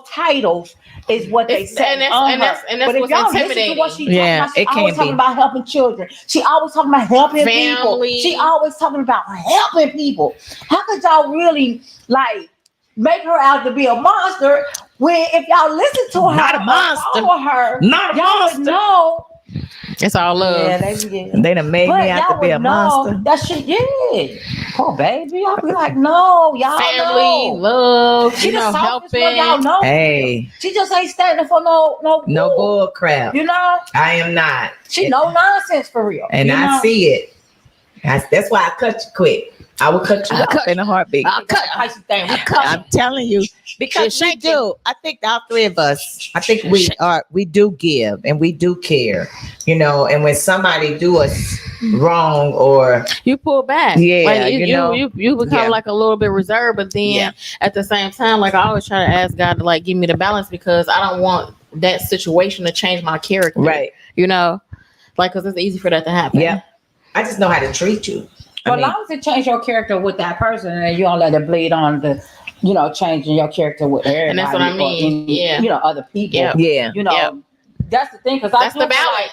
Speaker 2: titles is what they say.
Speaker 3: And that's
Speaker 2: but if
Speaker 3: what's
Speaker 2: y'all listen
Speaker 3: intimidating.
Speaker 2: to what she
Speaker 1: Yeah,
Speaker 2: talking
Speaker 1: it
Speaker 2: about, she always
Speaker 1: can
Speaker 2: talking
Speaker 1: be.
Speaker 2: about helping children. She always talking about helping
Speaker 3: Family.
Speaker 2: people. She always talking about helping people. How could y'all really make her out to be a monster when if y'all listen to her,
Speaker 1: Not a monster.
Speaker 2: follow her,
Speaker 1: Not a
Speaker 2: y'all
Speaker 1: monster.
Speaker 2: would know.
Speaker 3: It's all love.
Speaker 2: Yeah, they
Speaker 1: They done made
Speaker 2: but
Speaker 1: me out
Speaker 2: y'all
Speaker 1: to be a
Speaker 2: would know
Speaker 1: monster.
Speaker 2: that shit. Yeah, poor baby. I'll be like, no, y'all
Speaker 3: Family,
Speaker 2: know.
Speaker 3: love,
Speaker 2: She the softest one,
Speaker 3: helping.
Speaker 2: y'all know.
Speaker 1: Hey,
Speaker 2: She just ain't standing for no
Speaker 1: no
Speaker 2: bull.
Speaker 1: bull crap. I am not.
Speaker 2: She no nonsense for real.
Speaker 1: And I see it. That's why I cut you quick. I will cut you off in a heartbeat.
Speaker 2: I'll cut the thing. We
Speaker 1: I'm telling you, because we do. I think all three of us. I think we do give and we do care, And when somebody do us wrong or
Speaker 3: You pull back.
Speaker 1: Yeah,
Speaker 3: like you become
Speaker 1: Yeah.
Speaker 3: like a little bit reserved, but then
Speaker 1: Yeah.
Speaker 3: at the same time, like I always try to ask God to give me the balance because I don't want that situation to change my character.
Speaker 1: right,
Speaker 3: because it's easy for that to happen.
Speaker 1: yeah. I just know how to treat you.
Speaker 2: But as long as it change your character with that person and you don't let it bleed on the, changing your character with everybody.
Speaker 3: And that's what I mean. Yeah.
Speaker 2: Other people.
Speaker 3: Yeah.
Speaker 1: Yeah,
Speaker 2: That's the thing. Because
Speaker 3: That's the balance.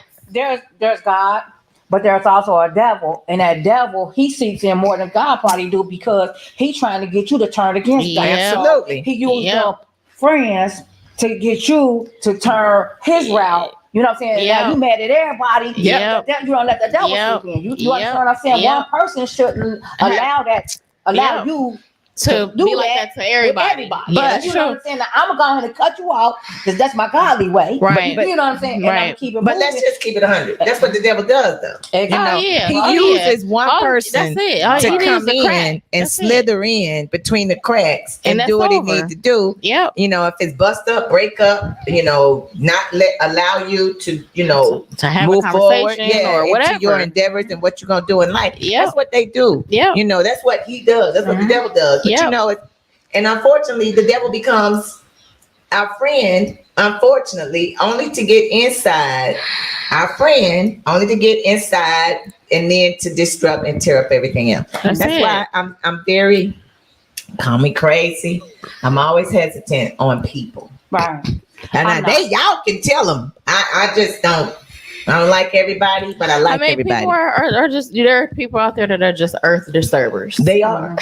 Speaker 2: There's God, but there's also a devil. And that devil, he seeks in more than God probably do because he's trying to get you to turn against God.
Speaker 3: Yeah.
Speaker 2: So
Speaker 1: absolutely.
Speaker 2: he used
Speaker 3: Yeah.
Speaker 2: your friends to get you to turn his route. You know what I'm saying?
Speaker 3: Yeah.
Speaker 2: Now you mad at everybody.
Speaker 3: Yeah.
Speaker 2: You don't let the devil
Speaker 3: Yeah.
Speaker 2: sleep in. You
Speaker 3: Yeah.
Speaker 2: understand what I'm saying?
Speaker 3: Yeah.
Speaker 2: One person shouldn't allow
Speaker 3: Yeah.
Speaker 2: you
Speaker 3: to
Speaker 2: do
Speaker 3: be like
Speaker 2: that
Speaker 3: that to everybody.
Speaker 2: everybody.
Speaker 3: Yeah,
Speaker 2: But
Speaker 3: that's
Speaker 2: you know what
Speaker 3: true.
Speaker 2: I'm saying? Now, I'm going to cut you off because that's my godly way.
Speaker 3: Right.
Speaker 2: But you know what I'm saying? And I'm
Speaker 3: Right.
Speaker 2: gonna keep it
Speaker 1: But
Speaker 2: moving.
Speaker 1: let's just keep it 100. That's what the devil does, though.
Speaker 2: Exactly.
Speaker 3: Oh, yeah.
Speaker 1: He
Speaker 3: Oh, yeah.
Speaker 1: uses one
Speaker 3: Oh,
Speaker 1: person
Speaker 3: that's it. All
Speaker 1: to
Speaker 3: he needs
Speaker 1: come
Speaker 3: is a crack.
Speaker 1: in and
Speaker 3: That's it.
Speaker 1: slither in between the cracks
Speaker 3: And
Speaker 1: and
Speaker 3: that's
Speaker 1: do what
Speaker 3: over.
Speaker 1: he needs to do.
Speaker 3: Yep.
Speaker 1: You know, if it's bust up, break up, you know, not allow you to, you know,
Speaker 3: To have
Speaker 1: move
Speaker 3: a
Speaker 1: forward,
Speaker 3: conversation or whatever.
Speaker 1: into your endeavors and what you're gonna do in life.
Speaker 3: Yep.
Speaker 1: That's what they do.
Speaker 3: Yep.
Speaker 1: You know, that's what he does. That's what the
Speaker 2: Mhm.
Speaker 1: devil does. But you
Speaker 3: Yep.
Speaker 1: know, and unfortunately, the devil becomes our friend. Unfortunately, only to get inside. Our friend, only to get inside, and then to disrupt and tear up everything else.
Speaker 3: That's
Speaker 1: That's
Speaker 3: it.
Speaker 1: why I'm very, call me crazy. I'm always hesitant on people.
Speaker 2: Right.
Speaker 1: And
Speaker 2: I'm
Speaker 1: y'all can tell them. I just don't. I don't like everybody, but I like everybody.
Speaker 3: people are just, there are people out there that are just earth disturbers.
Speaker 1: They are.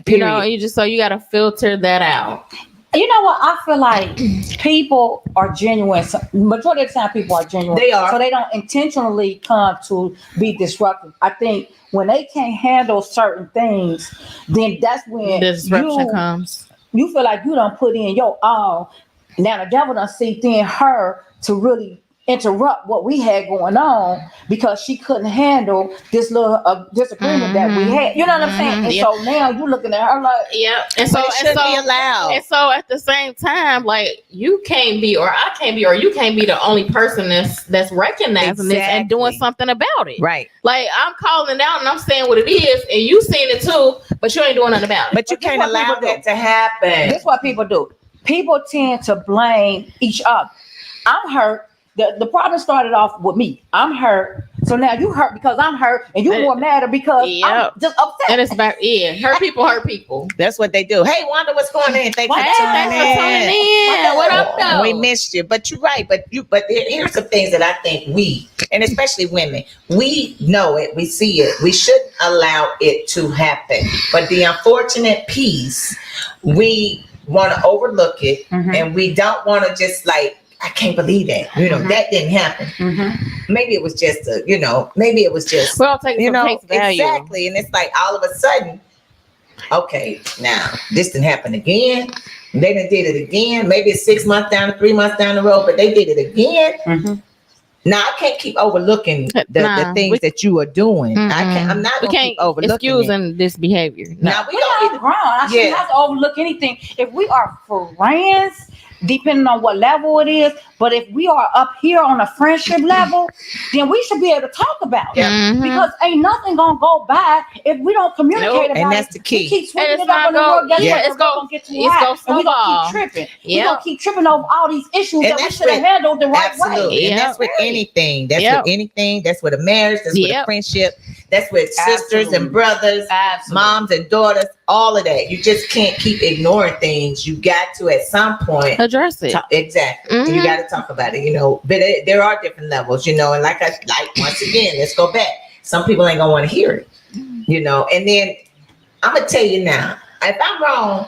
Speaker 3: You know,
Speaker 1: Period.
Speaker 3: you got to filter that out.
Speaker 2: You know what? I feel like people are genuine. Majority of the time, people are genuine.
Speaker 1: They are.
Speaker 2: So they don't intentionally come to be disruptive. I think when they can't handle certain things, then that's when
Speaker 3: The disruption comes.
Speaker 2: you feel like you don't put in your all. Now the devil done seeped in her to really interrupt what we had going on because she couldn't handle this little disagreement that we had. You know what I'm saying? And
Speaker 3: Yeah.
Speaker 2: so now you looking at her like,
Speaker 3: Yeah. And so,
Speaker 1: But it shouldn't be allowed.
Speaker 3: and so at the same time, like you can't be, or I can't be, or you can't be the only person that's recognizing this and doing
Speaker 1: Exactly.
Speaker 3: something about it.
Speaker 1: Right.
Speaker 3: Like I'm calling it out and I'm saying what it is, and you seeing it too, but you ain't doing nothing about it.
Speaker 1: But you
Speaker 2: But this
Speaker 1: can't
Speaker 2: what
Speaker 1: allow
Speaker 2: people
Speaker 1: that to happen.
Speaker 2: this is what people do. People tend to blame each other. I'm hurt. The problem started off with me. I'm hurt. So now you hurt because I'm hurt, and you more mad because
Speaker 3: Yep.
Speaker 2: I'm just upset.
Speaker 3: And it's about hurt people.
Speaker 1: That's what they do. Hey, Wanda, what's going on? Thanks
Speaker 2: Hey,
Speaker 1: for
Speaker 3: Thanks
Speaker 1: tuning
Speaker 3: for tuning
Speaker 1: in.
Speaker 3: in. What up, though?
Speaker 1: We missed you, but you're right. But here's some things that I think we, and especially women, we know it, we see it, we shouldn't allow it to happen. But the unfortunate piece, we want to overlook it,
Speaker 2: Mhm.
Speaker 1: and we don't want to just like, I can't believe that. You know, that didn't happen.
Speaker 2: Mhm.
Speaker 1: Maybe it was just maybe it was just
Speaker 3: We don't take it
Speaker 1: you
Speaker 3: for
Speaker 1: know,
Speaker 3: face value.
Speaker 1: exactly. And it's like all of a sudden, okay, now this didn't happen again. They done did it again. Maybe it's 6 months down, 3 months down the road, but they did it again.
Speaker 2: Mhm.
Speaker 1: Now I can't keep overlooking the
Speaker 3: Nah,
Speaker 1: things that you are doing. I can't. I'm not
Speaker 3: We
Speaker 1: gonna
Speaker 3: can't
Speaker 1: keep overlooking it.
Speaker 3: excusing this behavior. No.
Speaker 1: Now we
Speaker 2: We
Speaker 1: don't
Speaker 2: are grown. I shouldn't
Speaker 1: Yeah.
Speaker 2: have to overlook anything. If we are friends, depending on what level it is, but if we are up here on a friendship level, then we should be able to talk about it.
Speaker 3: Mhm.
Speaker 2: Because ain't nothing gonna go by if we don't communicate
Speaker 3: Nope.
Speaker 2: about
Speaker 1: And
Speaker 2: it.
Speaker 1: that's the key.
Speaker 2: We keep switching
Speaker 3: And it's
Speaker 2: it up
Speaker 3: not
Speaker 2: on the
Speaker 3: go-
Speaker 2: road. Guess
Speaker 1: yeah,
Speaker 2: what?
Speaker 3: it's
Speaker 2: The road
Speaker 3: go-
Speaker 2: gonna get too
Speaker 3: it's
Speaker 2: high,
Speaker 3: go
Speaker 2: and we gonna
Speaker 3: snowball.
Speaker 2: keep tripping. We
Speaker 3: Yep.
Speaker 2: gonna keep tripping over all these issues
Speaker 1: And
Speaker 2: that we
Speaker 1: that's
Speaker 2: should have
Speaker 1: with-
Speaker 2: handled the right
Speaker 1: Absolutely.
Speaker 2: way.
Speaker 1: And
Speaker 3: Yep.
Speaker 1: that's with anything. That's
Speaker 3: Yep.
Speaker 1: with anything. That's with a marriage. That's with a
Speaker 3: Yep.
Speaker 1: friendship. That's with sisters
Speaker 2: Absolutely.
Speaker 1: and brothers,
Speaker 2: Absolutely.
Speaker 1: moms and daughters, all of that. You just can't keep ignoring things. You got to at some point.
Speaker 3: Address it.
Speaker 1: Exactly.
Speaker 3: Mhm.
Speaker 1: You got to talk about it, but there are different levels, and like once again, let's go back. Some people ain't gonna want to hear it, and then I'm gonna tell you now, if I'm wrong,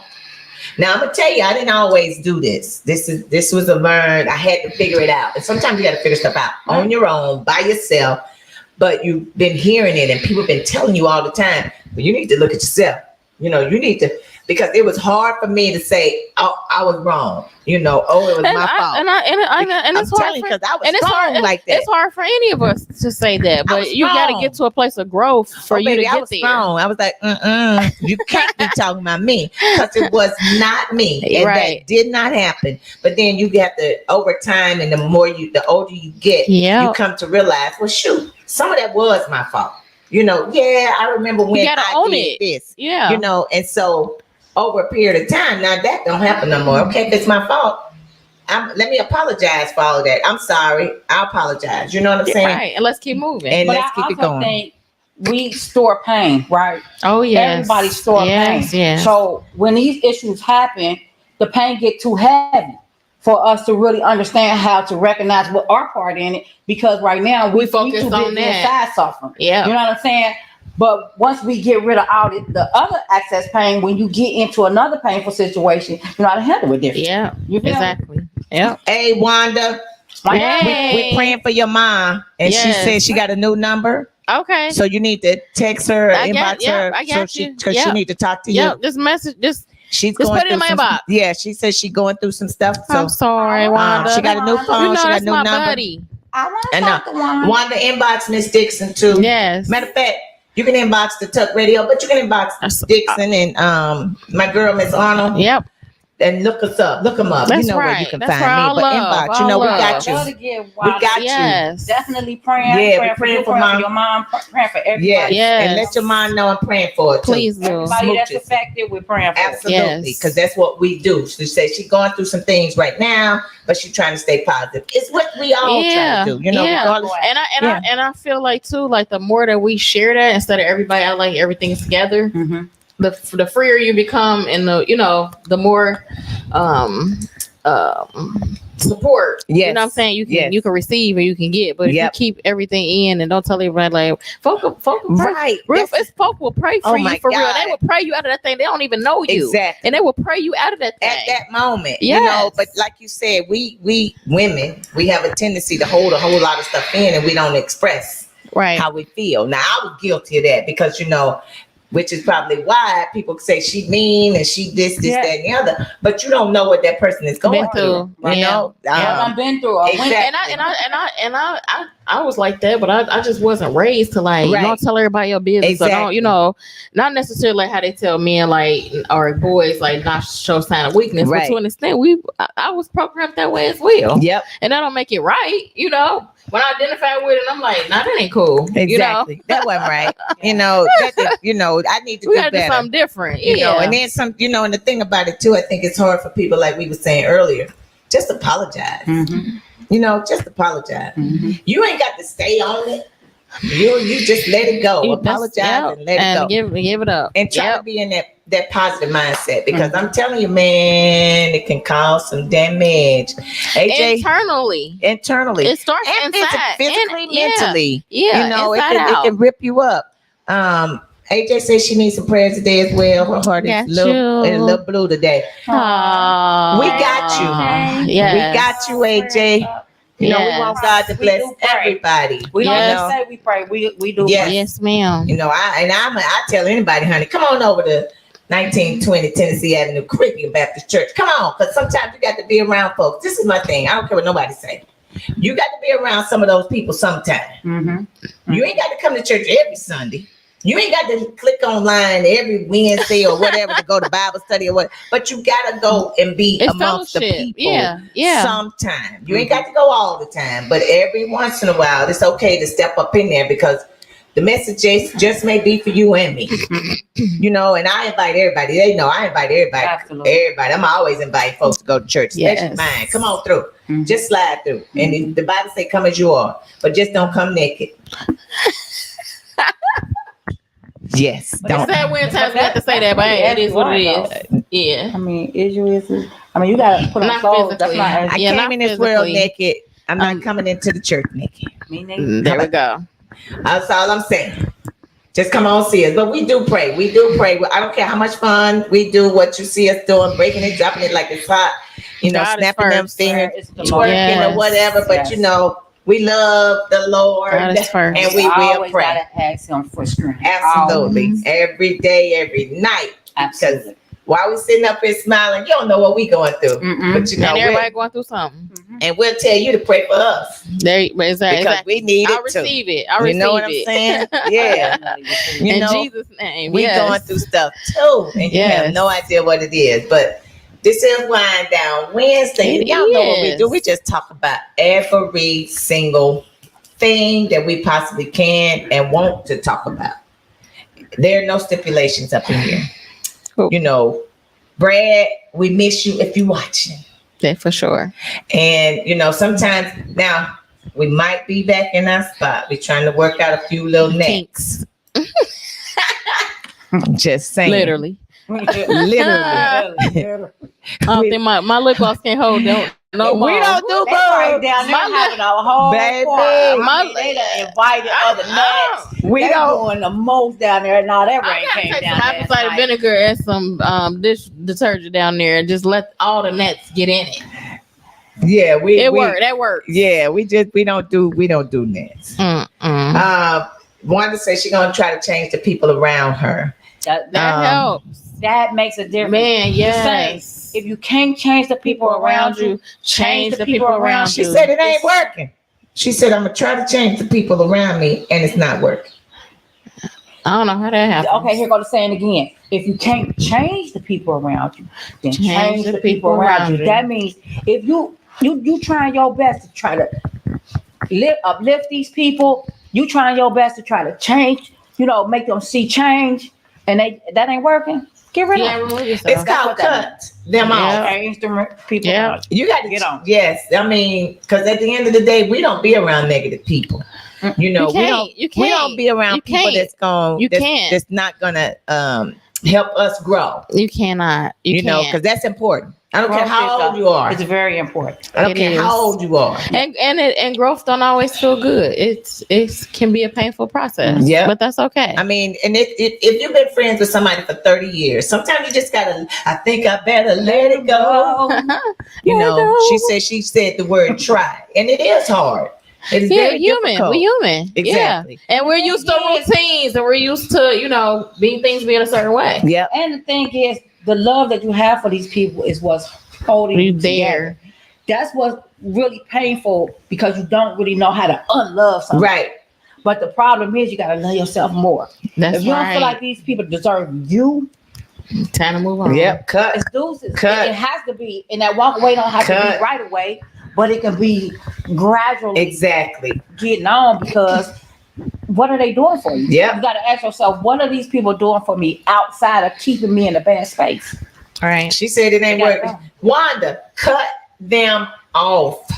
Speaker 1: now I'm gonna tell you, I didn't always do this. This was a learn. I had to figure it out. And sometimes you got to figure stuff out on your own by yourself. But you've been hearing it, and people have been telling you all the time. But you need to look at yourself. You need to, because it was hard for me to say, oh, I was wrong. It was my fault.
Speaker 3: And it's
Speaker 1: I'm
Speaker 3: hard
Speaker 1: telling you,
Speaker 3: for,
Speaker 1: because I was
Speaker 3: and it's
Speaker 1: strong
Speaker 3: hard,
Speaker 1: like that.
Speaker 3: it's hard for any of us to say that,
Speaker 1: I was
Speaker 3: but you got to
Speaker 1: strong.
Speaker 3: get to a place of growth for you
Speaker 1: Baby,
Speaker 3: to
Speaker 1: I
Speaker 3: get
Speaker 1: was
Speaker 3: there.
Speaker 1: strong. I was like, you can't be talking about me, because it was not me, and
Speaker 3: Right.
Speaker 1: that did not happen. But then you got to, over time, and the older you get,
Speaker 3: Yeah.
Speaker 1: you come to realize, well, shoot, some of that was my fault. I remember when
Speaker 3: gotta
Speaker 1: I
Speaker 3: own
Speaker 1: did
Speaker 3: it.
Speaker 1: this.
Speaker 3: Yeah.
Speaker 1: And so over a period of time, now that don't happen no more. Okay, if it's my fault, let me apologize for all of that. I'm sorry. I apologize. You know what I'm saying?
Speaker 3: Right. And let's keep moving.
Speaker 1: And
Speaker 2: But
Speaker 1: let's
Speaker 2: I
Speaker 1: keep it
Speaker 2: also
Speaker 1: going.
Speaker 2: think we store pain, right?
Speaker 3: oh, yes.
Speaker 2: Everybody store pain.
Speaker 3: Yes.
Speaker 2: So when these issues happen, the pain get too heavy for us to really understand how to recognize what our part in it. Because right now
Speaker 3: We focus
Speaker 2: too
Speaker 3: on
Speaker 2: busy
Speaker 3: that.
Speaker 2: inside suffering.
Speaker 3: Yeah.
Speaker 2: You know what I'm saying? But once we get rid of all the other excess pain, when you get into another painful situation, you know how to handle it different.
Speaker 3: Yeah.
Speaker 2: You feel me?
Speaker 3: Exactly. Yeah.
Speaker 1: Hey, Wanda,
Speaker 2: Like,
Speaker 3: Hey.
Speaker 1: we're praying for your mom, and she
Speaker 3: Yes.
Speaker 1: said she got a new number.
Speaker 3: Okay.
Speaker 1: So you need to text her,
Speaker 3: I got-
Speaker 1: inbox her,
Speaker 3: I got you.
Speaker 1: because she
Speaker 3: Yep.
Speaker 1: need to talk to you.
Speaker 3: Yep. Just message. Just
Speaker 1: She's
Speaker 3: Just
Speaker 1: going
Speaker 3: put it in
Speaker 1: through
Speaker 3: my
Speaker 1: some-
Speaker 3: inbox.
Speaker 1: Yeah, she says she's going through some stuff. So
Speaker 3: I'm sorry, Wanda.
Speaker 1: she got a new phone.
Speaker 3: you know
Speaker 1: she got
Speaker 3: that's
Speaker 1: a new
Speaker 3: my
Speaker 1: number.
Speaker 3: buddy.
Speaker 2: I want
Speaker 1: I
Speaker 2: to
Speaker 1: know.
Speaker 2: talk to one.
Speaker 1: Wanda inbox Miss Dixon too.
Speaker 3: Yes.
Speaker 1: Matter of fact, you can inbox the Tuck Radio, but you can inbox
Speaker 3: That's-
Speaker 1: Dixon and my girl Miss Arnold.
Speaker 3: Yep.
Speaker 1: And look us up. Look them up.
Speaker 3: That's
Speaker 1: you know where you
Speaker 3: right.
Speaker 1: can
Speaker 3: That's
Speaker 1: find
Speaker 3: right.
Speaker 1: me.
Speaker 3: All
Speaker 1: But
Speaker 3: love.
Speaker 1: inbox, you know,
Speaker 3: All
Speaker 1: we
Speaker 3: love.
Speaker 1: got you.
Speaker 2: Love to give
Speaker 1: We got you.
Speaker 3: Yes.
Speaker 2: Definitely praying.
Speaker 1: Yeah, we're
Speaker 2: praying
Speaker 1: praying
Speaker 2: you,
Speaker 1: for
Speaker 2: praying
Speaker 1: mom.
Speaker 2: for your mom, praying for everybody.
Speaker 1: Yes.
Speaker 3: Yes.
Speaker 1: And let your mom know I'm praying for it too.
Speaker 3: Please do.
Speaker 2: Everybody that's
Speaker 1: Smooches.
Speaker 2: affected, we're praying for.
Speaker 1: Absolutely,
Speaker 3: Yes.
Speaker 1: because that's what we do. She said she's going through some things right now, but she's trying to stay positive. It's what we all try to do, you know.
Speaker 3: Yeah.
Speaker 1: Regardless.
Speaker 3: And I feel like too, like the more that we share that instead of everybody, I like everything's together.
Speaker 2: Mhm.
Speaker 3: The freer you become, and the more support. You
Speaker 1: Yes.
Speaker 3: know what I'm saying?
Speaker 1: Yes.
Speaker 3: You can receive and you can get, but if
Speaker 1: Yep.
Speaker 3: you keep everything in and don't tell everybody, like folk will pray.
Speaker 1: Right.
Speaker 3: Real,
Speaker 1: That's-
Speaker 3: it's folk will pray
Speaker 1: Oh
Speaker 3: for you
Speaker 1: my
Speaker 3: for real.
Speaker 1: God.
Speaker 3: They will pray you out of that thing. They don't even know you,
Speaker 1: Exactly.
Speaker 3: and they will pray you out of that thing.
Speaker 1: At that moment, you know,
Speaker 3: Yes.
Speaker 1: but like you said, we women, we have a tendency to hold a whole lot of stuff in and we don't express
Speaker 3: right?
Speaker 1: how we feel. Now, I was guilty of that because, which is probably why people say she mean and she this,
Speaker 2: Yeah.
Speaker 1: that, and the other. But you don't know what that person is going
Speaker 3: Been
Speaker 1: through.
Speaker 3: through.
Speaker 1: You
Speaker 3: Yeah.
Speaker 1: know,
Speaker 2: Yeah, I've been through.
Speaker 1: exactly.
Speaker 3: I was like that, but I just wasn't raised to like
Speaker 1: Right.
Speaker 3: don't tell everybody your business. So
Speaker 1: Exactly.
Speaker 3: don't, not necessarily how they tell men like or boys like not show sign of weakness.
Speaker 1: Right.
Speaker 3: But to an extent, I was programmed that way as well.
Speaker 1: Yep,
Speaker 3: And that don't make it right, When I identify with it, I'm like, nah, that ain't cool.
Speaker 1: exactly. That wasn't right. I need to
Speaker 3: We
Speaker 1: do
Speaker 3: gotta do
Speaker 1: better.
Speaker 3: something different.
Speaker 1: You know,
Speaker 3: Yeah.
Speaker 1: and then some, and the thing about it too, I think it's hard for people, like we were saying earlier, just apologize.
Speaker 2: Mhm.
Speaker 1: Just apologize.
Speaker 2: Mhm.
Speaker 1: You ain't got to stay on it. You just let it go. Apologize and let it go.
Speaker 3: Give it up.
Speaker 1: And try
Speaker 3: Yep.
Speaker 1: to be in that positive mindset, because I'm telling you, man, it can cause some damage. AJ,
Speaker 3: Internally.
Speaker 1: internally.
Speaker 3: It starts
Speaker 1: And
Speaker 3: inside.
Speaker 1: physically,
Speaker 3: Yeah.
Speaker 1: mentally.
Speaker 3: Yeah.
Speaker 1: it
Speaker 3: inside
Speaker 1: can, it
Speaker 3: out.
Speaker 1: can rip you up. AJ says she needs some prayers today as well. Her heart
Speaker 3: Got
Speaker 1: is a little
Speaker 3: you.
Speaker 1: blue today.
Speaker 3: Aw.
Speaker 1: We got you.
Speaker 3: Yes.
Speaker 1: We got you, AJ. We want God to
Speaker 2: We
Speaker 1: bless
Speaker 2: do pray.
Speaker 1: everybody.
Speaker 2: We don't
Speaker 3: Yes.
Speaker 2: just say we pray. We do.
Speaker 1: Yes.
Speaker 2: pray.
Speaker 3: Yes, ma'am.
Speaker 1: I tell anybody, honey, come on over to 1920 Tennessee Avenue, Caribbean Baptist Church. Come on, because sometimes you got to be around folks. This is my thing. I don't care what nobody say. You got to be around some of those people sometime.
Speaker 2: Mhm.
Speaker 1: You ain't got to come to church every Sunday. You ain't got to click online every Wednesday or whatever to go to Bible study or what. But you got to go and be
Speaker 3: It's
Speaker 1: amongst the
Speaker 3: fellowship.
Speaker 1: people.
Speaker 3: Yeah. Yeah.
Speaker 1: Sometime. You ain't got to go all the time, but every once in a while, it's okay to step up in there, because the message just may be for you and me. And I invite everybody. They know I invite everybody.
Speaker 2: Absolutely.
Speaker 1: Everybody. I'm always inviting folks to go to church, especially
Speaker 3: Yes.
Speaker 1: mine. Come on through.
Speaker 2: Mhm.
Speaker 1: Just slide through. And the Bible say, come as you are, but just don't come naked. Yes.
Speaker 3: It's
Speaker 1: Don't.
Speaker 3: sad when times we have to say that, but hey, it is what it is. Yeah.
Speaker 2: I mean, you gotta put on
Speaker 3: Not
Speaker 2: clothes. That's
Speaker 3: physically.
Speaker 2: not
Speaker 1: I
Speaker 3: Yeah,
Speaker 1: came
Speaker 3: not
Speaker 1: in this world
Speaker 3: physically.
Speaker 1: naked. I'm not coming into the church naked.
Speaker 2: me neither.
Speaker 3: There we go.
Speaker 1: That's all I'm saying. Just come on, see us. But we do pray. We do pray. I don't care how much fun we do, what you see us doing, breaking it, dropping it like it's hot,
Speaker 3: God is
Speaker 1: snapping them
Speaker 3: first.
Speaker 1: fingers,
Speaker 2: It's the
Speaker 1: twerking
Speaker 2: Lord.
Speaker 3: Yes.
Speaker 1: or whatever. But
Speaker 2: Yes.
Speaker 1: we love the Lord,
Speaker 3: God is first.
Speaker 1: and we
Speaker 2: I
Speaker 1: will
Speaker 2: always
Speaker 1: pray.
Speaker 2: gotta ask him for strength.
Speaker 1: Absolutely,
Speaker 3: Mhm.
Speaker 1: every day, every night.
Speaker 2: Absolutely.
Speaker 1: While we sitting up here smiling, you don't know what we going through,
Speaker 2: Mm-mm.
Speaker 1: but
Speaker 3: And everybody going through something.
Speaker 1: and we'll tell you to pray for us
Speaker 3: There, exactly.
Speaker 1: because we need
Speaker 3: I
Speaker 1: it too.
Speaker 3: receive it. I
Speaker 1: You
Speaker 3: receive
Speaker 1: know what I'm
Speaker 3: it.
Speaker 1: saying? Yeah. You
Speaker 3: In
Speaker 1: know,
Speaker 3: Jesus' name.
Speaker 1: we
Speaker 3: yes.
Speaker 1: going through stuff too, and you have
Speaker 3: Yes.
Speaker 1: no idea what it is. But this is Wind Down Wednesday.
Speaker 3: It
Speaker 1: Y'all know what we
Speaker 3: is.
Speaker 1: do. We just talk about every single thing that we possibly can and want to talk about. There are no stipulations up in here.
Speaker 3: Cool.
Speaker 1: Brad, we miss you if you're watching.
Speaker 3: Yeah, for sure.
Speaker 1: And sometimes now we might be back in our spot. We're trying to work out a few little necks. Just saying.
Speaker 3: Literally.
Speaker 1: Literally.
Speaker 3: I don't think my lip gloss can hold them. No more.
Speaker 1: We don't do
Speaker 2: They right
Speaker 1: both.
Speaker 2: down there
Speaker 3: My
Speaker 2: having a whole
Speaker 1: Baby,
Speaker 2: party.
Speaker 3: my-
Speaker 2: They done invited other nuts.
Speaker 1: We
Speaker 2: They
Speaker 1: don't.
Speaker 2: doing the most down there. No, that
Speaker 3: I
Speaker 2: rain
Speaker 3: gotta
Speaker 2: came
Speaker 3: take
Speaker 2: down
Speaker 3: some
Speaker 2: there.
Speaker 3: apple cider vinegar and some dish detergent down there and just let all the nets get in it.
Speaker 1: Yeah,
Speaker 3: It worked. That worked.
Speaker 1: Yeah, we don't do nets.
Speaker 3: Mm-mm.
Speaker 1: Wanda says she's gonna try to change the people around her.
Speaker 2: That
Speaker 3: helps.
Speaker 2: that makes a difference.
Speaker 3: Man,
Speaker 2: Same.
Speaker 3: yes.
Speaker 2: If you can't change the people around you,
Speaker 3: change the people around
Speaker 1: She
Speaker 3: you.
Speaker 1: said it ain't working. She said, I'm gonna try to change the people around me, and it's not working.
Speaker 3: I don't know how that happens.
Speaker 2: okay, here go the saying again. If you can't change the people around you, then change the people around you. That means if you trying your best to try to uplift these people, you trying your best to try to change, make them see change, and that ain't working. Get rid of them.
Speaker 3: Remove yourself.
Speaker 1: It's called cut them off.
Speaker 2: Change the people.
Speaker 3: Yeah.
Speaker 2: around you.
Speaker 1: You got to
Speaker 2: Get on.
Speaker 1: Yes, I mean, because at the end of the day, we don't be around negative people. You know,
Speaker 3: You can't.
Speaker 1: we don't be around
Speaker 3: You
Speaker 1: people
Speaker 3: can't.
Speaker 1: that's going.
Speaker 3: You can't.
Speaker 1: That's not gonna help us grow.
Speaker 3: You cannot. You
Speaker 1: know,
Speaker 3: can't.
Speaker 1: because that's important. I don't care
Speaker 2: Growth
Speaker 1: how
Speaker 2: is
Speaker 1: old you are.
Speaker 2: It's very important.
Speaker 1: I don't
Speaker 3: It
Speaker 1: care
Speaker 3: is.
Speaker 1: how old you are.
Speaker 3: And growth don't always feel good. It can be a painful process.
Speaker 1: Yeah.
Speaker 3: But that's okay.
Speaker 1: I mean, and if you've been friends with somebody for 30 years, sometimes you just gotta. I think I better let it go. You know, she said the word try, and it is hard. It's very
Speaker 3: human.
Speaker 1: difficult.
Speaker 3: We're human.
Speaker 1: Exactly.
Speaker 3: Yeah. And we're used to routines, and we're used to, things being a certain way.
Speaker 1: Yep.
Speaker 2: And the thing is, the love that you have for these people is what's holding you
Speaker 3: there.
Speaker 2: together. That's what's really painful because you don't really know how to unlove somebody.
Speaker 1: Right.
Speaker 2: But the problem is you gotta love yourself more.
Speaker 3: That's
Speaker 2: if you don't
Speaker 3: right.
Speaker 2: feel like these people deserve you,
Speaker 3: Time to move on.
Speaker 1: Yep. Cut.
Speaker 2: it's deuces.
Speaker 1: Cut.
Speaker 2: It has to be, and that walk away don't have to
Speaker 1: Cut.
Speaker 2: be right away, but it can be gradually
Speaker 1: Exactly.
Speaker 2: getting on because what are they doing for you?
Speaker 1: Yep.
Speaker 2: You gotta ask yourself, what are these people doing for me outside of keeping me in a bad space?
Speaker 3: All right.
Speaker 1: She said it ain't
Speaker 2: You gotta
Speaker 1: working.
Speaker 2: go.
Speaker 1: Wanda, cut them off.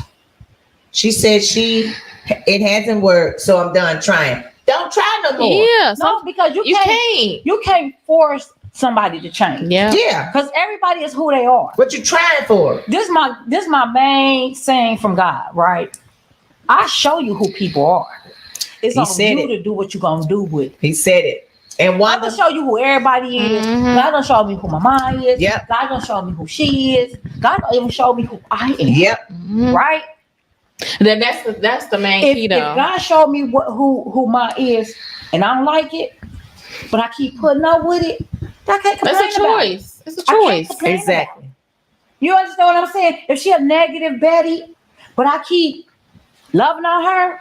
Speaker 1: She said it hasn't worked, so I'm done trying. Don't try no more.
Speaker 3: Yeah.
Speaker 2: No, because
Speaker 3: you can't.
Speaker 2: you can't force somebody to change.
Speaker 3: Yeah.
Speaker 1: Yeah.
Speaker 2: Because everybody is who they are.
Speaker 1: What you trying for?
Speaker 2: This my main saying from God, right? I show you who people are. It's
Speaker 1: He
Speaker 2: on
Speaker 1: said
Speaker 2: you
Speaker 1: it.
Speaker 2: to do what you're gonna do with it.
Speaker 1: He said it. And
Speaker 2: I'm
Speaker 1: Wanda,
Speaker 2: gonna show you who everybody is.
Speaker 3: Mhm.
Speaker 2: God gonna show me who my mom is.
Speaker 1: Yep.
Speaker 2: God gonna show me who she is. God gonna even show me who I am.
Speaker 1: yep.
Speaker 3: Mhm.
Speaker 2: Right?
Speaker 3: Then that's the main key
Speaker 2: If
Speaker 3: though.
Speaker 2: God showed me who my is, and I don't like it, but I keep putting up with it, I can't complain
Speaker 3: It's a
Speaker 2: about it.
Speaker 3: choice. It's a
Speaker 2: I can't
Speaker 3: choice.
Speaker 2: complain about it.
Speaker 1: Exactly.
Speaker 2: You understand what I'm saying? If she a negative Betty, but I keep loving on her,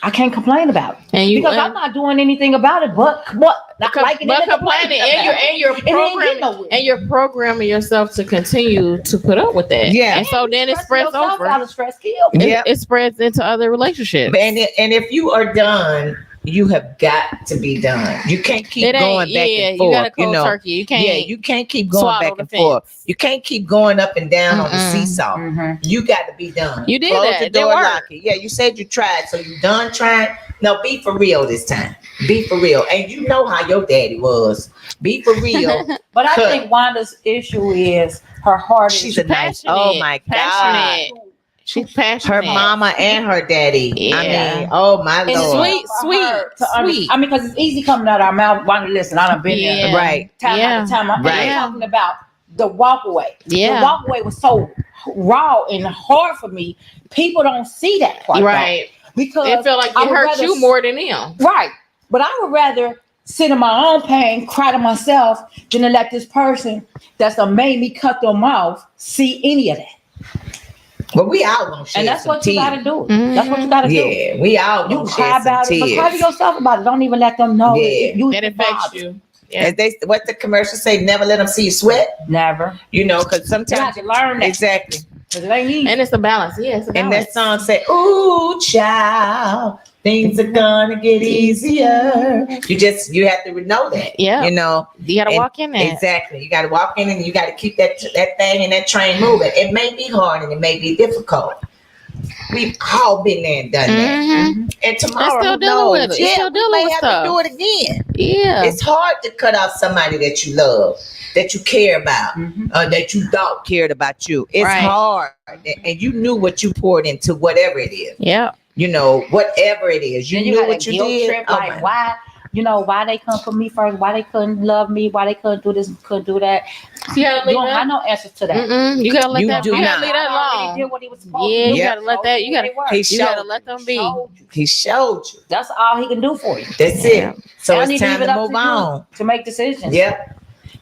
Speaker 2: I can't complain about it.
Speaker 3: And you
Speaker 2: Because I'm not doing anything about it, but not liking it and
Speaker 3: complaining, and you're
Speaker 2: It ain't getting
Speaker 3: programming,
Speaker 2: nowhere.
Speaker 3: and you're programming yourself to continue to put up with that.
Speaker 1: Yeah.
Speaker 3: And so then it spreads over.
Speaker 2: Out of stress kill.
Speaker 1: Yeah.
Speaker 3: It spreads into other relationships.
Speaker 1: And if you are done, you have got to be done. You can't keep
Speaker 3: It ain't-
Speaker 1: going back
Speaker 3: yeah,
Speaker 1: and forth.
Speaker 3: you gotta cold turkey. You can't.
Speaker 1: Yeah, you can't keep going
Speaker 3: swallow
Speaker 1: back
Speaker 3: the
Speaker 1: and forth.
Speaker 3: fence.
Speaker 1: You can't keep going up and down on the
Speaker 3: Mm-mm.
Speaker 1: seesaw.
Speaker 2: Mhm.
Speaker 1: You got to be done.
Speaker 3: You did
Speaker 1: Close
Speaker 3: that.
Speaker 1: the
Speaker 3: It
Speaker 1: door,
Speaker 3: worked.
Speaker 1: lock it. Yeah, you said you tried, so you done trying. No, be for real this time. Be for real, and you know how your daddy was. Be for real.
Speaker 2: But I
Speaker 1: Cut.
Speaker 2: think Wanda's issue is her heart is
Speaker 1: She's a nice.
Speaker 3: passionate.
Speaker 1: Oh my God.
Speaker 3: Passionate. She's passionate.
Speaker 1: Her mama and her daddy. I
Speaker 3: Yeah.
Speaker 1: mean, oh my
Speaker 2: And
Speaker 1: Lord.
Speaker 3: Sweet.
Speaker 2: I mean, because it's easy coming out of our mouth. Wanda, listen, I done been there.
Speaker 3: Yeah.
Speaker 1: Right.
Speaker 2: Time
Speaker 3: Yeah.
Speaker 2: after time. I'm
Speaker 1: Right.
Speaker 2: talking about the walk away.
Speaker 3: Yeah.
Speaker 2: The walk away was so raw and hard for me. People don't see that part.
Speaker 3: Right.
Speaker 2: though, because
Speaker 3: It felt like
Speaker 2: I
Speaker 3: it
Speaker 2: would
Speaker 3: hurt
Speaker 2: rather
Speaker 3: you more than them.
Speaker 2: Right. But I would rather sit in my own pain, cry to myself, than to let this person that's done made me cut their mouth see any of that.
Speaker 1: Well, we all gonna shed
Speaker 2: And that's
Speaker 1: some
Speaker 2: what you
Speaker 1: tears.
Speaker 2: gotta do.
Speaker 3: Mhm.
Speaker 2: That's what you gotta do.
Speaker 1: Yeah, we all
Speaker 2: You
Speaker 1: gonna
Speaker 2: cry
Speaker 1: shed some
Speaker 2: about it, but cry to
Speaker 1: tears.
Speaker 2: yourself about it. Don't even let them know
Speaker 1: Yeah.
Speaker 2: you
Speaker 3: That affects
Speaker 2: bothered.
Speaker 3: you. Yeah.
Speaker 1: As they, what the commercial say, never let them see you sweat.
Speaker 2: Never.
Speaker 1: You know, because
Speaker 2: You have
Speaker 1: sometimes
Speaker 2: to learn that.
Speaker 1: exactly.
Speaker 2: Because it ain't easy.
Speaker 3: And it's a balance. Yeah, it's a
Speaker 1: And
Speaker 3: balance.
Speaker 1: that song say, "Ooh, child, things are gonna get easier." You have to know that.
Speaker 3: Yeah.
Speaker 1: You know.
Speaker 3: You gotta
Speaker 1: And-
Speaker 3: walk in there.
Speaker 1: Exactly. You got to walk in and you got to keep that thing and that train moving. It may be hard and it may be difficult. We've all been there and done that.
Speaker 3: Mhm.
Speaker 1: And tomorrow,
Speaker 3: still
Speaker 1: who
Speaker 3: dealing
Speaker 1: knows?
Speaker 3: with it. You're
Speaker 1: Yeah,
Speaker 3: still
Speaker 1: we
Speaker 3: dealing
Speaker 1: may
Speaker 3: with
Speaker 1: have
Speaker 3: stuff.
Speaker 1: to do it again.
Speaker 3: Yeah.
Speaker 1: It's hard to cut off somebody that you love, that you care about,
Speaker 2: Mhm.
Speaker 1: that you thought cared about you. It's
Speaker 3: Right.
Speaker 1: hard, and you knew what you poured into whatever it is.
Speaker 3: Yeah.
Speaker 1: You know, whatever it is, you
Speaker 2: Then
Speaker 1: knew
Speaker 2: you got
Speaker 1: what
Speaker 2: a
Speaker 1: you
Speaker 2: guilt
Speaker 1: did.
Speaker 2: trip,
Speaker 1: Oh
Speaker 2: like
Speaker 1: my-
Speaker 2: why you know, why they couldn't put me first, why they couldn't love me, why they couldn't do this, couldn't do that.
Speaker 3: You gotta
Speaker 2: You
Speaker 3: leave
Speaker 2: don't have
Speaker 3: that.
Speaker 2: no answers to that.
Speaker 3: You gotta let
Speaker 1: You
Speaker 3: that.
Speaker 1: do
Speaker 3: You gotta
Speaker 1: not.
Speaker 3: leave that
Speaker 2: He
Speaker 3: alone.
Speaker 2: did what he was supposed
Speaker 3: Yeah,
Speaker 2: to do.
Speaker 3: you gotta let that. You gotta.
Speaker 1: He
Speaker 3: You
Speaker 1: showed
Speaker 3: gotta let them be.
Speaker 2: Showed you.
Speaker 1: He showed you.
Speaker 2: That's all he can do for you.
Speaker 1: That's
Speaker 3: Yeah.
Speaker 1: it. So
Speaker 2: Now
Speaker 1: it's
Speaker 2: you leave
Speaker 1: time
Speaker 2: it
Speaker 1: to
Speaker 2: up
Speaker 1: move
Speaker 2: you
Speaker 1: on.
Speaker 2: to make decisions.
Speaker 1: Yep.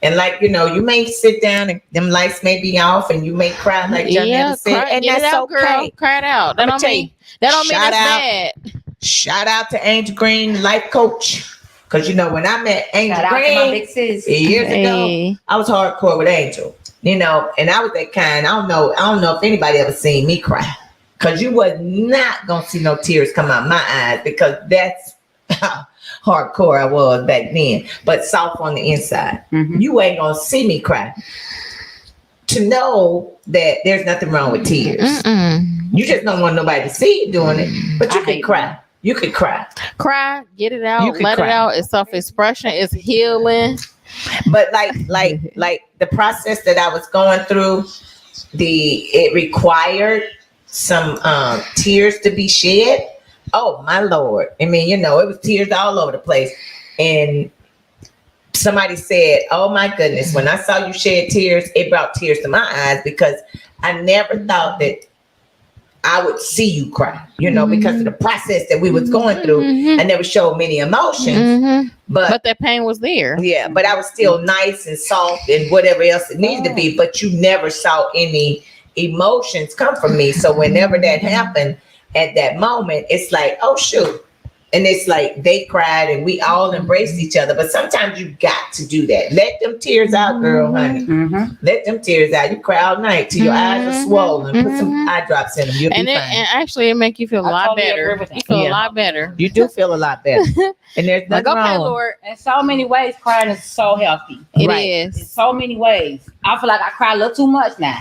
Speaker 1: And like, you know, you may sit down and them lights may be off and you may cry like John never said.
Speaker 3: Cry,
Speaker 1: And
Speaker 3: get
Speaker 1: that's
Speaker 3: it out,
Speaker 1: okay.
Speaker 3: girl. Cry it out. That
Speaker 1: I'ma
Speaker 3: don't
Speaker 1: tell
Speaker 3: mean
Speaker 1: you,
Speaker 3: that's
Speaker 1: shout out.
Speaker 3: bad.
Speaker 1: Shout out to Angel Green, life coach. Cause you know, when I met Angel
Speaker 2: Shout out to my
Speaker 1: Green
Speaker 2: big sis.
Speaker 1: years ago,
Speaker 3: Hey.
Speaker 1: I was hardcore with Angel. You know, and I was that kind. I don't know if anybody ever seen me cry. Cause you was not gonna see no tears come out my eyes because that's how hardcore I was back then. But soft on the inside.
Speaker 2: Mhm.
Speaker 1: You ain't gonna see me cry. To know that there's nothing wrong with tears. You just don't want nobody to see you doing it, but you
Speaker 2: I
Speaker 1: could
Speaker 2: hate
Speaker 1: cry. You could cry.
Speaker 3: Cry, get it
Speaker 1: You
Speaker 3: out,
Speaker 1: could
Speaker 3: let
Speaker 1: cry.
Speaker 3: it out. It's self-expression. It's healing.
Speaker 1: But like the process that I was going through, it required some tears to be shed. Oh my Lord. I mean, you know, it was tears all over the place. And somebody said, oh my goodness, when I saw you shed tears, it brought tears to my eyes because I never thought that I would see you cry, you know, because of the process that we was going through. I never showed many emotions,
Speaker 3: But that pain was there.
Speaker 1: yeah, but I was still nice and soft and whatever else it needed to be. But you never saw any emotions come from me. So whenever that happened at that moment, it's like, oh shoot. And it's like they cried and we all embraced each other. But sometimes you got to do that. Let them tears out, girl, honey.
Speaker 2: Mhm.
Speaker 1: Let them tears out. You cry all night till your eyes are swollen. Put some eye drops in them. You'll
Speaker 3: And
Speaker 1: be
Speaker 3: it,
Speaker 1: fine.
Speaker 3: and actually, it make you feel a
Speaker 2: I
Speaker 3: lot
Speaker 2: totally
Speaker 3: better.
Speaker 2: agree with that.
Speaker 3: You feel
Speaker 1: Yeah.
Speaker 3: a lot better.
Speaker 1: You do feel a lot better. And there's
Speaker 3: Like,
Speaker 1: nothing
Speaker 3: okay,
Speaker 1: wrong.
Speaker 3: Lord,
Speaker 2: In so many ways, crying is so healthy.
Speaker 3: it
Speaker 1: Right.
Speaker 2: In
Speaker 3: is.
Speaker 2: so many ways. I feel like I cry a little too much now.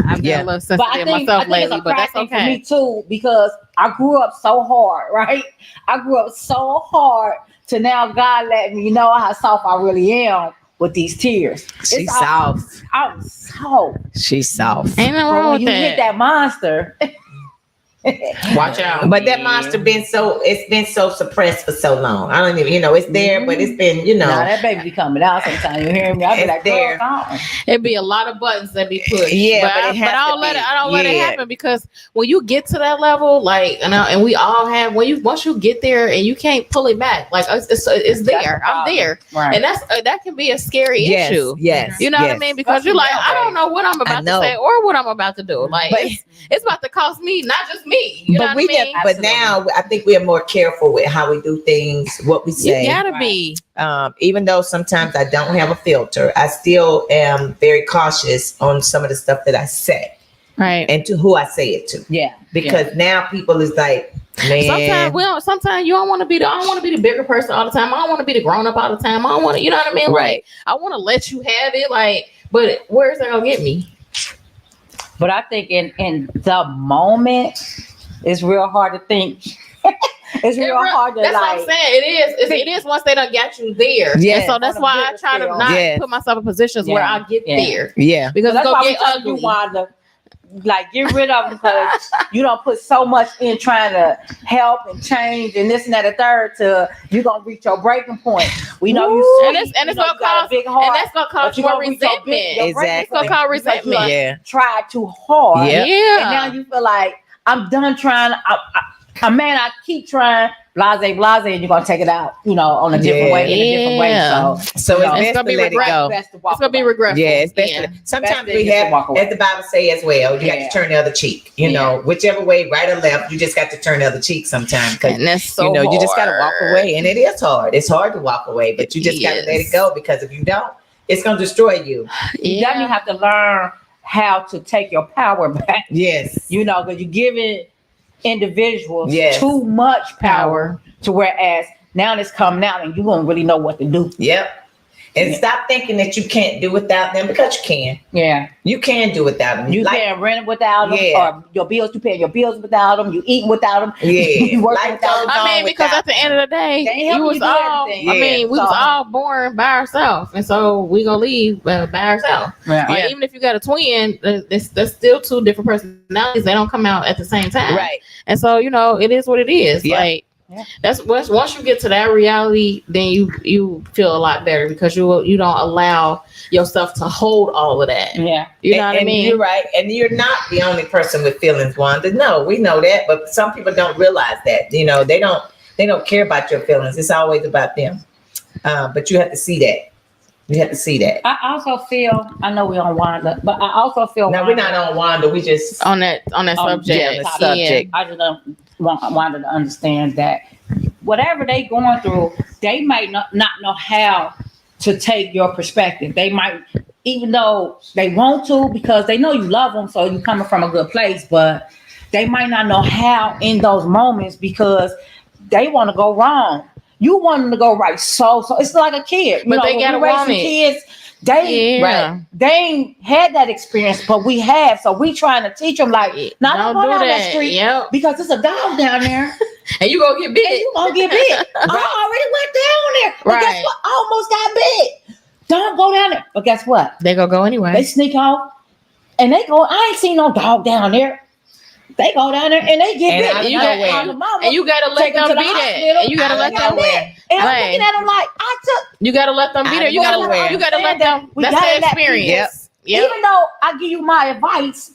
Speaker 3: I've
Speaker 1: Yeah.
Speaker 3: been a little
Speaker 2: But I
Speaker 3: sensitive
Speaker 2: think
Speaker 3: myself
Speaker 2: it's
Speaker 3: lately,
Speaker 2: a
Speaker 3: but
Speaker 2: cry
Speaker 3: that's
Speaker 2: thing for me
Speaker 3: okay.
Speaker 2: too because I grew up so hard, right? I grew up so hard to now God let me know how soft I really am with these tears.
Speaker 1: She's
Speaker 2: It's all-
Speaker 1: soft.
Speaker 2: I'm soft.
Speaker 1: She's soft.
Speaker 3: Ain't nothing
Speaker 2: But
Speaker 3: wrong
Speaker 2: when
Speaker 3: with
Speaker 2: you hit that monster,
Speaker 3: Watch out.
Speaker 1: But that monster it's been so suppressed for so long. I don't even, you know, it's there, but it's been, you know,
Speaker 2: nah, that baby be coming out sometimes. You hear me? I be
Speaker 1: It's
Speaker 2: like,
Speaker 1: there.
Speaker 2: girl,
Speaker 3: It'd be a lot of buttons that be pushed.
Speaker 1: Yeah,
Speaker 3: but
Speaker 1: but it has
Speaker 3: I don't
Speaker 1: to
Speaker 3: let
Speaker 1: be.
Speaker 3: it. I don't let it
Speaker 1: Yeah.
Speaker 3: happen because when you get to that level, like, and we all have. Once you get there and you can't pull it back, like it's there. I'm there,
Speaker 2: right?
Speaker 3: and that can be a scary
Speaker 1: yes,
Speaker 3: issue.
Speaker 1: yes.
Speaker 3: You know what I
Speaker 1: yes.
Speaker 3: mean? Because you're like, I don't know what I'm about to
Speaker 1: know.
Speaker 3: say or what I'm about to do. Like,
Speaker 1: But-
Speaker 3: it's about to cost me, not just me. You know
Speaker 1: But
Speaker 3: what I mean?
Speaker 1: but now I think we are more careful with how we do things, what we
Speaker 3: You
Speaker 1: say.
Speaker 3: gotta be.
Speaker 1: Even though sometimes I don't have a filter, I still am very cautious on some of the stuff that I say
Speaker 3: Right.
Speaker 1: and to who I say it to.
Speaker 2: Yeah,
Speaker 1: Because now people is like, man,
Speaker 3: Sometimes you don't want to be. I don't want to be the bigger person all the time. I don't want to be the grown up all the time. I don't want to. You know what I mean?
Speaker 1: Right.
Speaker 3: Like, I want to let you have it. Like, but where's that gonna get me?
Speaker 2: But I think in the moment, it's real hard to think. It's real hard to
Speaker 3: That's
Speaker 2: like.
Speaker 3: what I'm saying. It is once they done got you there.
Speaker 1: Yeah.
Speaker 3: And so that's
Speaker 2: On a
Speaker 3: why I
Speaker 2: bigger
Speaker 3: try to
Speaker 2: scale.
Speaker 3: not
Speaker 1: Yeah.
Speaker 3: put myself in positions where
Speaker 2: Yeah.
Speaker 3: I get
Speaker 2: Yeah.
Speaker 3: there
Speaker 1: yeah,
Speaker 3: because
Speaker 2: That's
Speaker 3: it's
Speaker 2: why
Speaker 3: gonna
Speaker 2: we
Speaker 3: get
Speaker 2: tell you,
Speaker 3: ugly.
Speaker 2: Wanda, like get rid of them because you don't put so much in trying to help and change and this and that and third to you're gonna reach your breaking point. We know you
Speaker 3: Woo.
Speaker 2: sweet,
Speaker 3: And it's
Speaker 2: you know
Speaker 3: gonna
Speaker 2: you got a
Speaker 3: cause
Speaker 2: big heart,
Speaker 3: and that's gonna
Speaker 2: but
Speaker 3: cause
Speaker 2: you
Speaker 3: more
Speaker 2: gonna reach your
Speaker 3: resentment.
Speaker 2: big- your breaking
Speaker 3: It's gonna
Speaker 2: point
Speaker 3: cause
Speaker 2: because you
Speaker 3: resentment.
Speaker 1: yeah.
Speaker 2: tried too hard.
Speaker 1: Yeah.
Speaker 2: And now you feel like I'm done trying. I keep trying. Blase, and you're gonna take it out, you know, on a different
Speaker 1: Yeah.
Speaker 2: way, in a different way.
Speaker 3: Yeah.
Speaker 2: So
Speaker 1: So
Speaker 2: you
Speaker 1: it's
Speaker 2: know,
Speaker 1: best
Speaker 3: It's gonna
Speaker 1: to
Speaker 3: be
Speaker 1: let it
Speaker 3: regret.
Speaker 1: go.
Speaker 2: best to walk
Speaker 3: It's gonna be
Speaker 2: away.
Speaker 3: regretful.
Speaker 1: Yeah, it's best.
Speaker 3: Yeah.
Speaker 1: Sometimes
Speaker 2: Best thing
Speaker 1: we
Speaker 2: is to
Speaker 1: have,
Speaker 2: walk away.
Speaker 1: as the Bible say as well, you got
Speaker 2: Yeah.
Speaker 1: to turn the other cheek. You know, whichever way, right or left, you just got to turn the other cheek sometimes because
Speaker 3: And that's so
Speaker 1: you know you just got to walk
Speaker 3: hard.
Speaker 1: away, and it is hard. It's hard to walk away, but you just got to let it
Speaker 3: Yes.
Speaker 1: go because if you don't, it's gonna destroy you.
Speaker 2: You definitely have to learn how to take your power back.
Speaker 1: Yes.
Speaker 2: You know, because you're giving individuals
Speaker 1: Yes.
Speaker 2: too much power to whereas now it's coming out and you won't really know what to do.
Speaker 1: Yep. And
Speaker 2: Yeah.
Speaker 1: stop thinking that you can't do without them because you can.
Speaker 2: Yeah.
Speaker 1: You can do without them.
Speaker 2: You
Speaker 1: Like-
Speaker 2: can't rent without them
Speaker 1: Yeah.
Speaker 2: or your bills, you paying your bills without them, you eating without them.
Speaker 1: Yeah.
Speaker 2: You working
Speaker 1: Life
Speaker 2: without
Speaker 1: goes
Speaker 2: them.
Speaker 3: I mean,
Speaker 1: on
Speaker 3: because
Speaker 1: without
Speaker 3: at the end of the day,
Speaker 2: They ain't
Speaker 3: we
Speaker 2: helping
Speaker 3: was
Speaker 2: you do
Speaker 3: all.
Speaker 2: everything.
Speaker 3: I mean, we was
Speaker 2: So-
Speaker 3: all born by ourselves, and so we gonna leave by ourselves.
Speaker 2: Yeah.
Speaker 3: Like,
Speaker 1: Yeah.
Speaker 3: even if you got a twin, that's still two different personalities. They don't come out at the same time,
Speaker 1: Right.
Speaker 3: And so you know, it is what it is.
Speaker 1: Yeah.
Speaker 3: Like That's once you get to that reality, then you feel a lot better because you don't allow yourself to hold all of that.
Speaker 2: Yeah.
Speaker 3: You know what I
Speaker 1: And
Speaker 3: mean?
Speaker 1: you're right. And you're not the only person with feelings, Wanda. No, we know that, but some people don't realize that. You know, they don't care about your feelings. It's always about them. But you have to see that. You have to see that.
Speaker 2: I also feel, I know we on Wanda, but I also feel
Speaker 1: Now we're not on Wanda. We just
Speaker 3: on that subject.
Speaker 1: yeah, the subject.
Speaker 2: I just don't want Wanda to understand that whatever they going through, they might not know how to take your perspective. They might, even though they want to, because they know you love them, so you're coming from a good place, but they might not know how in those moments because they want to go wrong. You want them to go right. So it's like a kid.
Speaker 3: But they gotta want it.
Speaker 2: Kids, they ain't had that experience, but we have. So we trying to teach them like, not
Speaker 3: don't
Speaker 2: go
Speaker 3: do
Speaker 2: down that
Speaker 3: that.
Speaker 2: street
Speaker 3: Yep.
Speaker 2: because it's a dog down there.
Speaker 3: And you gonna get bit.
Speaker 2: And you gonna get bit. I already went down there. But guess
Speaker 3: Right.
Speaker 2: what? I almost got bit. Don't go down there. But guess what?
Speaker 3: They gonna go anyway.
Speaker 2: They sneak off and they go, I ain't seen no dog down there. They go down there and they get
Speaker 1: And
Speaker 2: bit.
Speaker 1: out of
Speaker 3: you
Speaker 1: nowhere.
Speaker 3: got-
Speaker 2: On the mama,
Speaker 3: and you gotta let
Speaker 2: take 'em
Speaker 3: them
Speaker 2: to the
Speaker 3: be that.
Speaker 2: hospital.
Speaker 3: And you gotta
Speaker 1: Out
Speaker 3: let
Speaker 1: of
Speaker 3: them.
Speaker 1: nowhere.
Speaker 2: and I'm
Speaker 3: Right.
Speaker 2: looking at them like, I took.
Speaker 3: You gotta let them be
Speaker 1: Out
Speaker 3: there.
Speaker 1: of
Speaker 3: You gotta
Speaker 1: nowhere.
Speaker 3: you gotta let them.
Speaker 2: We
Speaker 3: That's
Speaker 2: gotta
Speaker 3: the
Speaker 2: let people-
Speaker 3: experience. Yep.
Speaker 2: Even though I give you my advice,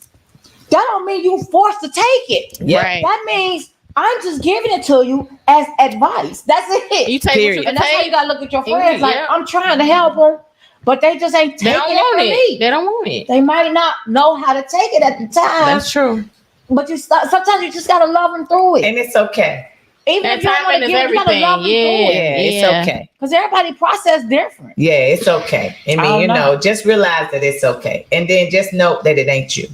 Speaker 2: that don't mean you forced to take it.
Speaker 1: Yep.
Speaker 3: Right.
Speaker 2: That means I'm just giving it to you as advice. That's it.
Speaker 3: You take
Speaker 1: Period.
Speaker 3: what you
Speaker 2: And
Speaker 3: can
Speaker 2: that's how you
Speaker 3: take.
Speaker 2: gotta look at your friends. Like,
Speaker 3: Yep.
Speaker 2: I'm trying to help them, but they just ain't
Speaker 3: They
Speaker 2: taking
Speaker 3: don't
Speaker 2: it
Speaker 3: want
Speaker 2: from
Speaker 3: it.
Speaker 2: me.
Speaker 3: They don't want it.
Speaker 2: They might not know how to take it at the time,
Speaker 3: That's true.
Speaker 2: but sometimes you just gotta love them through it.
Speaker 1: And it's okay.
Speaker 2: Even
Speaker 3: And
Speaker 2: if you don't want
Speaker 3: timing
Speaker 2: to
Speaker 3: is
Speaker 2: give, you gotta
Speaker 3: everything.
Speaker 2: love them
Speaker 1: Yeah,
Speaker 2: through it.
Speaker 1: it's okay.
Speaker 2: Because everybody process different.
Speaker 1: Yeah, it's okay. I mean,
Speaker 2: don't
Speaker 1: you
Speaker 2: know.
Speaker 1: know, just realize that it's okay. And then just note that it ain't you.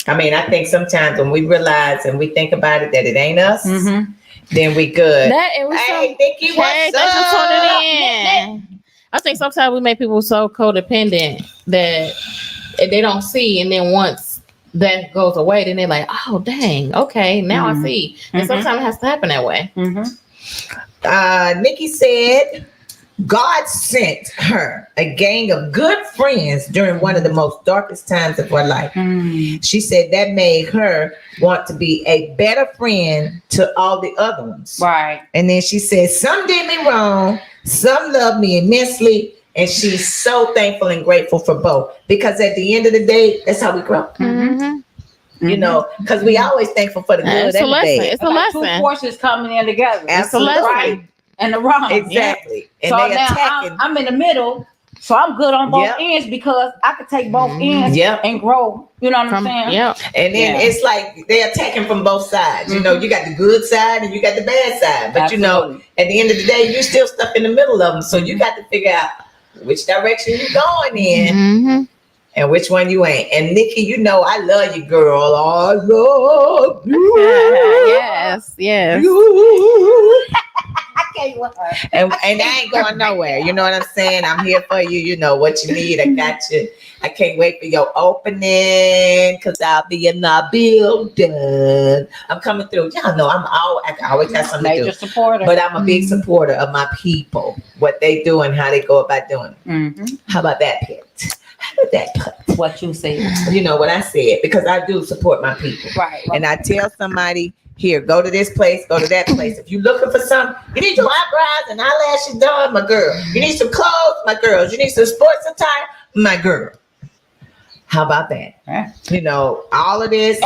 Speaker 1: I mean, I think sometimes when we realize and we think about it that it ain't us, then we good.
Speaker 3: That and we
Speaker 1: Hey, Nikki,
Speaker 3: Hey,
Speaker 1: what's
Speaker 3: thanks for
Speaker 1: up?
Speaker 3: tuning in. I think sometimes we make people so codependent that they don't see, and then once that goes away, then they're like, "Oh, dang, okay, now I see." And
Speaker 2: Mhm.
Speaker 3: sometimes it has to happen that way.
Speaker 1: Nikki said God sent her a gang of good friends during one of the most darkest times of her life. She said that made her want to be a better friend to all the other ones.
Speaker 2: Right.
Speaker 1: And then she said, some did me wrong, some loved me immensely, and she's so thankful and grateful for both. Because at the end of the day, that's how we grow. You know, because we always thankful for the good
Speaker 3: It's a
Speaker 1: and the
Speaker 3: lesson.
Speaker 1: bad.
Speaker 3: It's a
Speaker 2: Like two
Speaker 3: lesson.
Speaker 2: forces coming in together.
Speaker 1: Absolutely.
Speaker 3: lesson.
Speaker 2: Right and the wrong.
Speaker 1: Exactly. And
Speaker 2: So
Speaker 1: they
Speaker 2: now
Speaker 1: attacking.
Speaker 2: I'm in the middle, so I'm good on both
Speaker 1: Yep.
Speaker 2: ends because I could take both ends
Speaker 1: Yep.
Speaker 2: and grow. You know what I'm saying?
Speaker 3: Yeah.
Speaker 1: And then
Speaker 2: Yeah.
Speaker 1: it's like they're attacking from both sides. You know, you got the good side and you got the bad side. But you know,
Speaker 2: Absolutely.
Speaker 1: at the end of the day, you're still stuck in the middle of them. So you got to figure out which direction you're going in
Speaker 3: Mm-hmm.
Speaker 1: and which one you ain't. And Nikki, you know, I love you, girl. I love you.
Speaker 3: Yes. Yes.
Speaker 1: You.
Speaker 2: I can't with her.
Speaker 1: And I ain't going nowhere. You know what I'm saying? I'm here for you. You know what you need. I got you. I can't wait for your opening because I'll be in the building. I'm coming through. Y'all know I always have something to
Speaker 2: Major
Speaker 1: do.
Speaker 2: supporter.
Speaker 1: But I'm a big supporter of my people, what they do and how they go about doing it.
Speaker 2: Mhm.
Speaker 1: How about that, Pit? How about that, Pit?
Speaker 2: What you said.
Speaker 1: You know what I said, because I do support my people.
Speaker 2: Right.
Speaker 1: And I tell somebody, here, go to this place, go to that place. If you're looking for something, you need your eyebrows and eyelashes done, my girl. You need some clothes, my girls. You need some sports attire, my girl. How about that?
Speaker 2: Yeah.
Speaker 1: You know, all of this,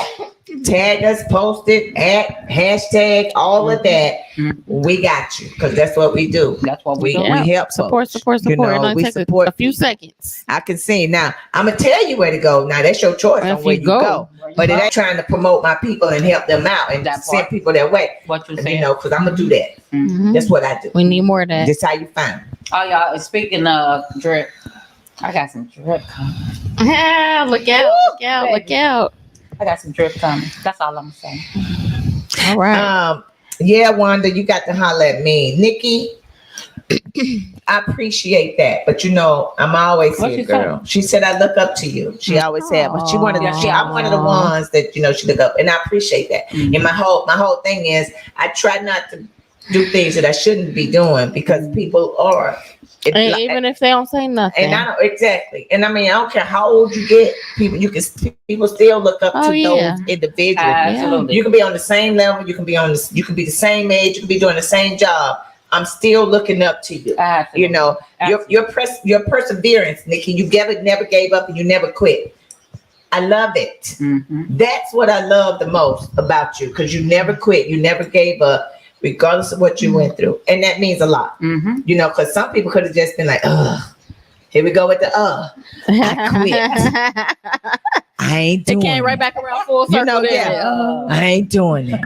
Speaker 1: tag us, post it, hashtag, all of that.
Speaker 2: Mhm.
Speaker 1: We got you, because that's what we do.
Speaker 2: That's what we
Speaker 1: We,
Speaker 2: do.
Speaker 3: Yeah.
Speaker 1: we help
Speaker 3: Support.
Speaker 1: folks.
Speaker 3: Support.
Speaker 1: You
Speaker 3: Support.
Speaker 1: know,
Speaker 3: It only
Speaker 1: we
Speaker 3: takes
Speaker 1: support
Speaker 3: a few
Speaker 1: people.
Speaker 3: seconds.
Speaker 1: I can see now. I'm gonna tell you where to go. Now that's your choice
Speaker 3: If
Speaker 1: on where
Speaker 3: you
Speaker 1: you
Speaker 3: go.
Speaker 1: go. But it ain't trying to promote my people and help them out and
Speaker 2: That
Speaker 1: send
Speaker 2: part.
Speaker 1: people their way.
Speaker 2: What you
Speaker 1: You
Speaker 2: said.
Speaker 1: know, because I'm gonna do that.
Speaker 3: Mhm.
Speaker 1: That's what I do.
Speaker 3: We need more of that.
Speaker 1: That's how you find me.
Speaker 2: Oh, y'all. Speaking of drip, I got some drip coming.
Speaker 3: Look out! Look out! Look out!
Speaker 2: I got some drip coming. That's all I'm saying.
Speaker 3: All right.
Speaker 1: Yeah, Wanda, you got to holler at me. Nikki, I appreciate that. But you know, I'm always
Speaker 2: What
Speaker 1: here,
Speaker 2: she
Speaker 1: girl. She said I look up to you. She always said, but she wanted to, I'm one of the ones that, you know, she look up. And I appreciate that.
Speaker 2: Mhm.
Speaker 1: And my whole thing is I try not to do things that I shouldn't be doing because people are.
Speaker 3: And even if they don't say nothing.
Speaker 1: And I don't exactly. And I mean, I don't care how old you get, people still look up to those individuals.
Speaker 2: Absolutely.
Speaker 1: You can be on the same level, you can be the same age, you can be doing the same job. I'm still looking up to you.
Speaker 2: Absolutely.
Speaker 1: You know, your perseverance, Nikki, you never gave up and you never quit. I love it.
Speaker 2: Mm-hmm.
Speaker 1: That's what I love the most about you, because you never quit, you never gave up, regardless of what you went through. And that means a lot.
Speaker 2: Mm-hmm.
Speaker 1: You know, because some people could have just been like, here we go with the I quit. I ain't doing
Speaker 3: it. Came right back around full circle.
Speaker 1: You know, I ain't doing it.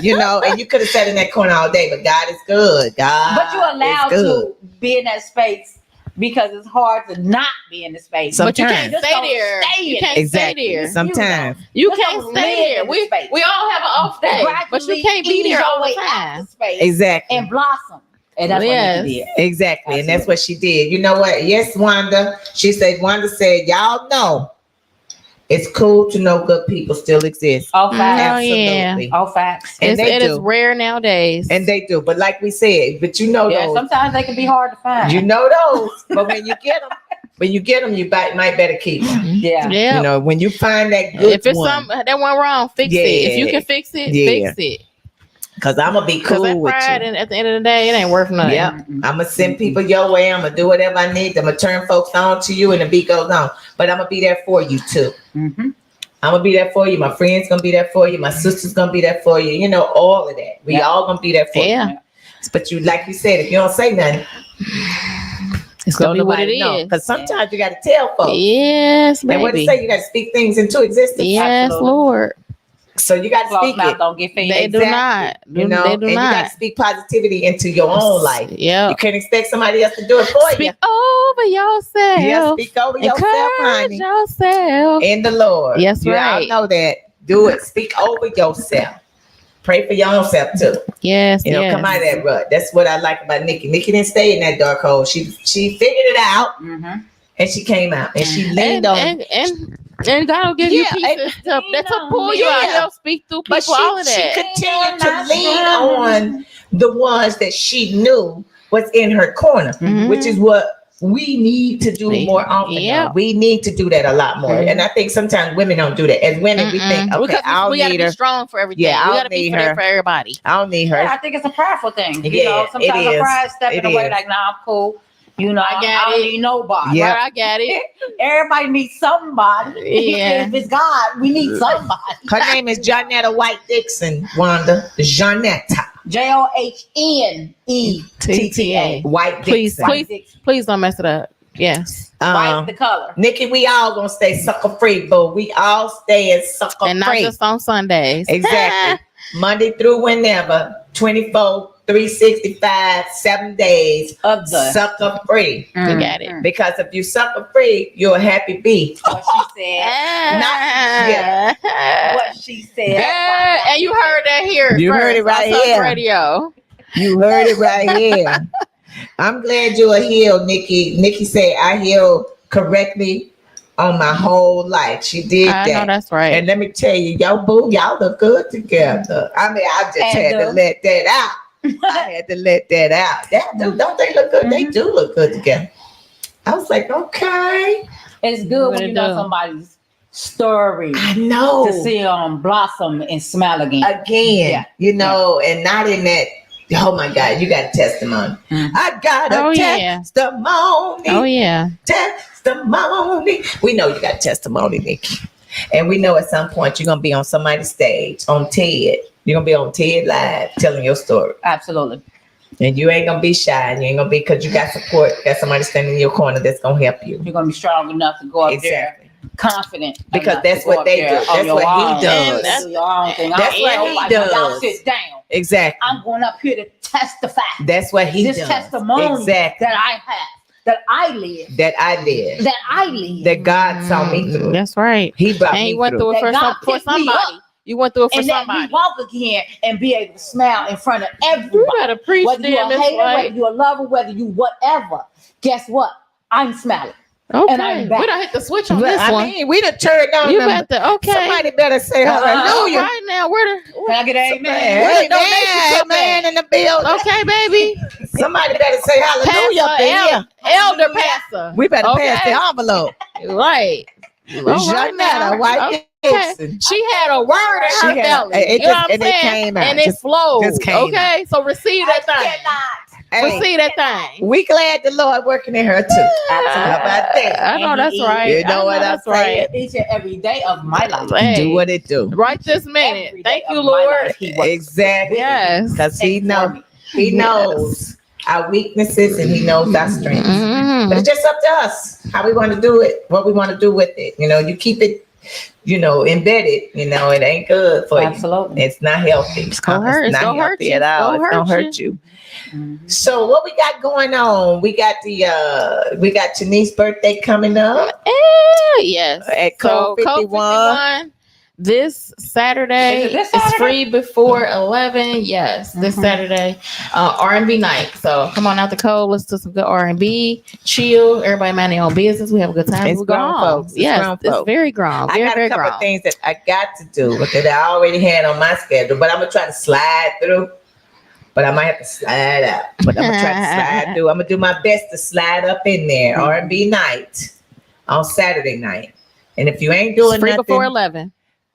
Speaker 1: You know, and you could have sat in that corner all day, but God is good.
Speaker 2: But you're allowed to be in that space because it's hard to not be in the space.
Speaker 1: Sometimes.
Speaker 3: But you can't stay there. You can't stay there.
Speaker 1: Sometimes.
Speaker 3: You can't stay there. We all have an off day, but you can't be there all the time.
Speaker 1: Exactly.
Speaker 2: And blossom. And that's what she did.
Speaker 1: Exactly. Absolutely. And that's what she did. You know what? Yes, Wanda. Wanda said, y'all know it's cool to know good people still exist.
Speaker 2: All facts.
Speaker 1: Absolutely.
Speaker 2: All facts.
Speaker 1: And
Speaker 3: it is rare nowadays.
Speaker 1: And they do. But like we said, those.
Speaker 2: Sometimes they can be hard to find.
Speaker 1: You know those. But when you get them, you might better keep them.
Speaker 2: Yeah.
Speaker 1: You know, when you find that good
Speaker 3: if it's something that went wrong, fix it. If you can fix it, fix it.
Speaker 1: Because I'm going to be cool with you.
Speaker 3: And at the end of the day, it ain't worth nothing.
Speaker 1: Yep. I'm going to send people your way. I'm going to do whatever I need. I'm going to turn folks on to you and the beat goes on. But I'm going to be there for you too.
Speaker 2: Mm-hmm.
Speaker 1: I'm going to be there for you. My friends going to be there for you. My sister's going to be there for you. You know, all of that. We all going to be there for you. But you, like you said, if you don't say nothing,
Speaker 3: it's going to be what it is.
Speaker 1: Because sometimes you got to tell folks.
Speaker 3: Yes, baby.
Speaker 1: And what to say, you got to speak things into existence.
Speaker 3: Yes,
Speaker 2: Absolutely.
Speaker 3: Lord.
Speaker 1: So you got to speak it.
Speaker 2: Don't get fed.
Speaker 3: They do not.
Speaker 1: You know,
Speaker 3: they do
Speaker 1: and
Speaker 3: not.
Speaker 1: you got to speak positivity into your own life.
Speaker 3: Yeah.
Speaker 1: You can't expect somebody else to do it for you.
Speaker 3: Speak over yourself.
Speaker 1: Yeah, speak over yourself, honey.
Speaker 3: Yourself.
Speaker 1: In the Lord.
Speaker 3: Yes,
Speaker 1: you
Speaker 3: right.
Speaker 1: all know that. Do it. Speak over yourself. Pray for your own self too.
Speaker 3: Yes.
Speaker 1: You know, come out of that rut. That's what I like about Nikki. Nikki didn't stay in that dark hole. She figured it out, and she came out and she leaned on.
Speaker 3: And God will give you pieces to pull you out. He'll speak through people, all of that.
Speaker 1: She continued to lean on the ones that she knew was in her corner, which is what we need to do more often.
Speaker 3: Yeah.
Speaker 1: We need to do that a lot more. And I think sometimes women don't do that. As women, we think, okay,
Speaker 3: we gotta be strong for everything.
Speaker 1: Yeah,
Speaker 3: we gotta be there for everybody.
Speaker 1: I don't need her.
Speaker 2: Yeah, I think it's a prideful thing. You
Speaker 1: Yeah,
Speaker 2: know, sometimes
Speaker 1: it
Speaker 2: a
Speaker 1: is.
Speaker 2: pride stepping away like, nah, I'm cool. You know, I don't need nobody.
Speaker 1: Yeah.
Speaker 3: Right, I got it.
Speaker 2: Everybody needs somebody.
Speaker 3: Yeah.
Speaker 2: If it's God, we need somebody.
Speaker 1: Her name is Jonetta White Dixon, Wanda. Jonetta.
Speaker 2: JOHNETTA.
Speaker 1: White
Speaker 3: Please,
Speaker 1: Dixon.
Speaker 3: please don't mess it up. Yes.
Speaker 2: White the color.
Speaker 1: Nikki, we all gonna stay sucker free, but we all stay in sucker free.
Speaker 3: And not just on Sundays.
Speaker 1: Exactly. Monday through whenever, 24, 365, 7 days
Speaker 2: Of the
Speaker 1: sucker free.
Speaker 3: You got it.
Speaker 1: Because if you sucker free, you're a happy bee.
Speaker 2: What she said. What she said.
Speaker 3: And you heard that here.
Speaker 1: You heard it right here.
Speaker 3: Radio.
Speaker 1: You heard it right here. I'm glad you are healed, Nikki. Nikki said I healed correctly on my whole life. She did
Speaker 3: I
Speaker 1: that.
Speaker 3: know that's right.
Speaker 1: And let me tell you, y'all look good together. I mean, I just had to let that out. I had to let that out. Don't they look good? They do look good together. I was like, okay.
Speaker 2: It's good when you know somebody's story.
Speaker 1: I know.
Speaker 2: To see them blossom and smile again.
Speaker 1: You know, and not in that. Oh my God, you got a testimony. I got a testimony.
Speaker 3: Oh yeah.
Speaker 1: Testimony. We know you got a testimony, Nikki. And we know at some point you're going to be on somebody's stage, on TED. You're going to be on TED Live telling your story.
Speaker 2: Absolutely.
Speaker 1: And you ain't going to be shy. And you ain't going to be, because you got support. You got somebody standing in your corner that's going to help you.
Speaker 2: You're going to be strong enough to go up there. Confident.
Speaker 1: Because that's what they do. That's what he does.
Speaker 2: That's your own thing.
Speaker 1: That's what he does.
Speaker 2: Y'all sit down.
Speaker 1: Exactly.
Speaker 2: I'm going up here to testify.
Speaker 1: That's what he does.
Speaker 2: This testimony that I have. That I live. That God saw me through.
Speaker 3: That's right.
Speaker 1: He brought me
Speaker 3: and he went
Speaker 1: through
Speaker 3: it for somebody. You went through it for somebody.
Speaker 2: And let me walk again and be able to smile in front of everybody.
Speaker 3: You gotta preach
Speaker 2: whether you're a hater, whether you're a lover, whether you whatever. Guess what? I'm smiling.
Speaker 3: Okay.
Speaker 2: And I'm back.
Speaker 3: We don't hit the switch on
Speaker 1: But,
Speaker 3: this
Speaker 1: I
Speaker 3: one.
Speaker 1: mean, we done turned on
Speaker 3: You
Speaker 1: them.
Speaker 3: better okay.
Speaker 1: Somebody better say hallelujah.
Speaker 3: Right now, where
Speaker 2: Can I get an amen?
Speaker 1: Hey,
Speaker 3: donation
Speaker 1: man in the building.
Speaker 3: the okay, baby?
Speaker 1: Somebody better say hallelujah up in here.
Speaker 3: Elder pastor.
Speaker 1: We better pass
Speaker 3: Okay.
Speaker 1: the envelope.
Speaker 3: Right. All right now.
Speaker 1: Janetta White
Speaker 3: Okay.
Speaker 1: Gibson.
Speaker 3: She had a word in
Speaker 1: She
Speaker 3: her
Speaker 1: had-
Speaker 3: belly.
Speaker 1: it
Speaker 3: You know
Speaker 1: just-
Speaker 3: what I'm
Speaker 1: and it
Speaker 3: saying?
Speaker 1: came out.
Speaker 3: And it
Speaker 1: Just-
Speaker 3: flowed.
Speaker 1: just came
Speaker 3: Okay, so receive that thing.
Speaker 1: Hey,
Speaker 3: Receive that thing.
Speaker 1: we glad the Lord working in her too. How about that?
Speaker 3: I know that's right.
Speaker 1: You know
Speaker 3: I
Speaker 1: what I'm
Speaker 3: that's right.
Speaker 2: Each and every day of my life.
Speaker 3: Hey,
Speaker 1: Do what it do.
Speaker 3: right this minute.
Speaker 2: Every day
Speaker 3: Thank you,
Speaker 2: of my
Speaker 3: Lord.
Speaker 2: life, he works
Speaker 1: Exactly.
Speaker 3: Yes.
Speaker 1: Because he
Speaker 2: for
Speaker 1: know
Speaker 2: me.
Speaker 1: he knows our weaknesses and he knows our strengths.
Speaker 3: Mhm.
Speaker 1: But it's just up to us how we want to do it, what we want to do with it. You know, you keep it, embedded. It ain't good for you.
Speaker 2: Absolutely.
Speaker 1: It's not healthy.
Speaker 3: It's gonna hurt. It's
Speaker 1: not
Speaker 3: gonna hurt
Speaker 1: healthy
Speaker 3: you.
Speaker 1: at all.
Speaker 3: It's
Speaker 1: It's
Speaker 3: gonna
Speaker 1: gonna
Speaker 3: hurt
Speaker 1: hurt you.
Speaker 2: Mhm.
Speaker 1: So what we got going on? We got we got Janice's birthday coming up
Speaker 3: Yes.
Speaker 1: at
Speaker 3: So
Speaker 1: Code
Speaker 3: Code
Speaker 1: 51.
Speaker 3: this Saturday.
Speaker 2: Is it this
Speaker 3: It's
Speaker 2: Saturday?
Speaker 3: free before 11. Yes, this
Speaker 2: Mhm.
Speaker 3: Saturday. R&B night. So come on out the Code. Listen to some good R&B. Chill. Everybody mind their own business. We have a good time.
Speaker 1: It's
Speaker 3: We go
Speaker 1: grown
Speaker 3: home.
Speaker 1: folks. It's
Speaker 3: Yes,
Speaker 1: grown
Speaker 3: it's
Speaker 1: folks.
Speaker 3: very grown.
Speaker 1: I
Speaker 3: Very,
Speaker 1: got a
Speaker 3: very
Speaker 1: couple
Speaker 3: grown.
Speaker 1: of things that I got to do that I already had on my schedule, but I'm gonna try to slide through. But I might have to slide out. But I'm gonna try to slide through. I'm gonna do my best to slide up in there. R&B night on Saturday night. And if you ain't doing
Speaker 3: It's free
Speaker 1: nothing
Speaker 3: before 11.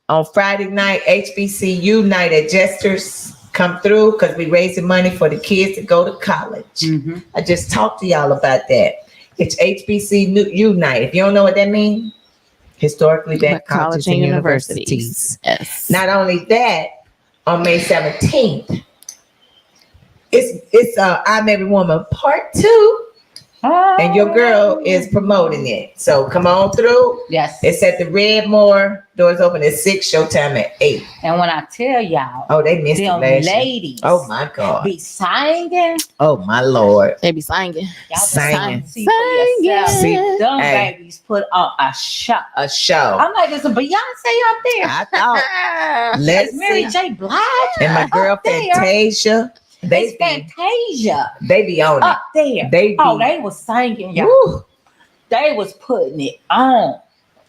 Speaker 1: on Friday night, HBCU night at Jester's, come through because we raising money for the kids to go to college.
Speaker 2: Mhm.
Speaker 1: I just talked to y'all about that. It's HBCU night. If you don't know what that means, historically black colleges and universities.
Speaker 3: Yes.
Speaker 1: Not only that, on May 17th, it's I'm Every Woman Part 2, and your girl is promoting it. So come on through.
Speaker 2: Yes.
Speaker 1: It's at the Redmore. Doors open at 6, showtime at 8.
Speaker 2: And when I tell y'all,
Speaker 1: Oh, they missed it
Speaker 2: them
Speaker 1: last year.
Speaker 2: ladies
Speaker 1: Oh my God.
Speaker 2: be singing.
Speaker 1: Oh my Lord.
Speaker 3: They be singing.
Speaker 2: Y'all just
Speaker 1: Singing.
Speaker 2: see for yourself.
Speaker 1: See,
Speaker 2: Them
Speaker 1: hey.
Speaker 2: babies put on a show.
Speaker 1: A show.
Speaker 2: I'm like, there's a Beyonce up there.
Speaker 1: I thought. Let's
Speaker 2: It's Mary
Speaker 1: see.
Speaker 2: J. Blige.
Speaker 1: And my girl
Speaker 2: up there.
Speaker 1: Fantasia.
Speaker 2: It's Fantasia
Speaker 1: They be on it.
Speaker 2: up there.
Speaker 1: They be,
Speaker 2: Oh, they was singing, y'all.
Speaker 1: woo,
Speaker 2: They was putting it on.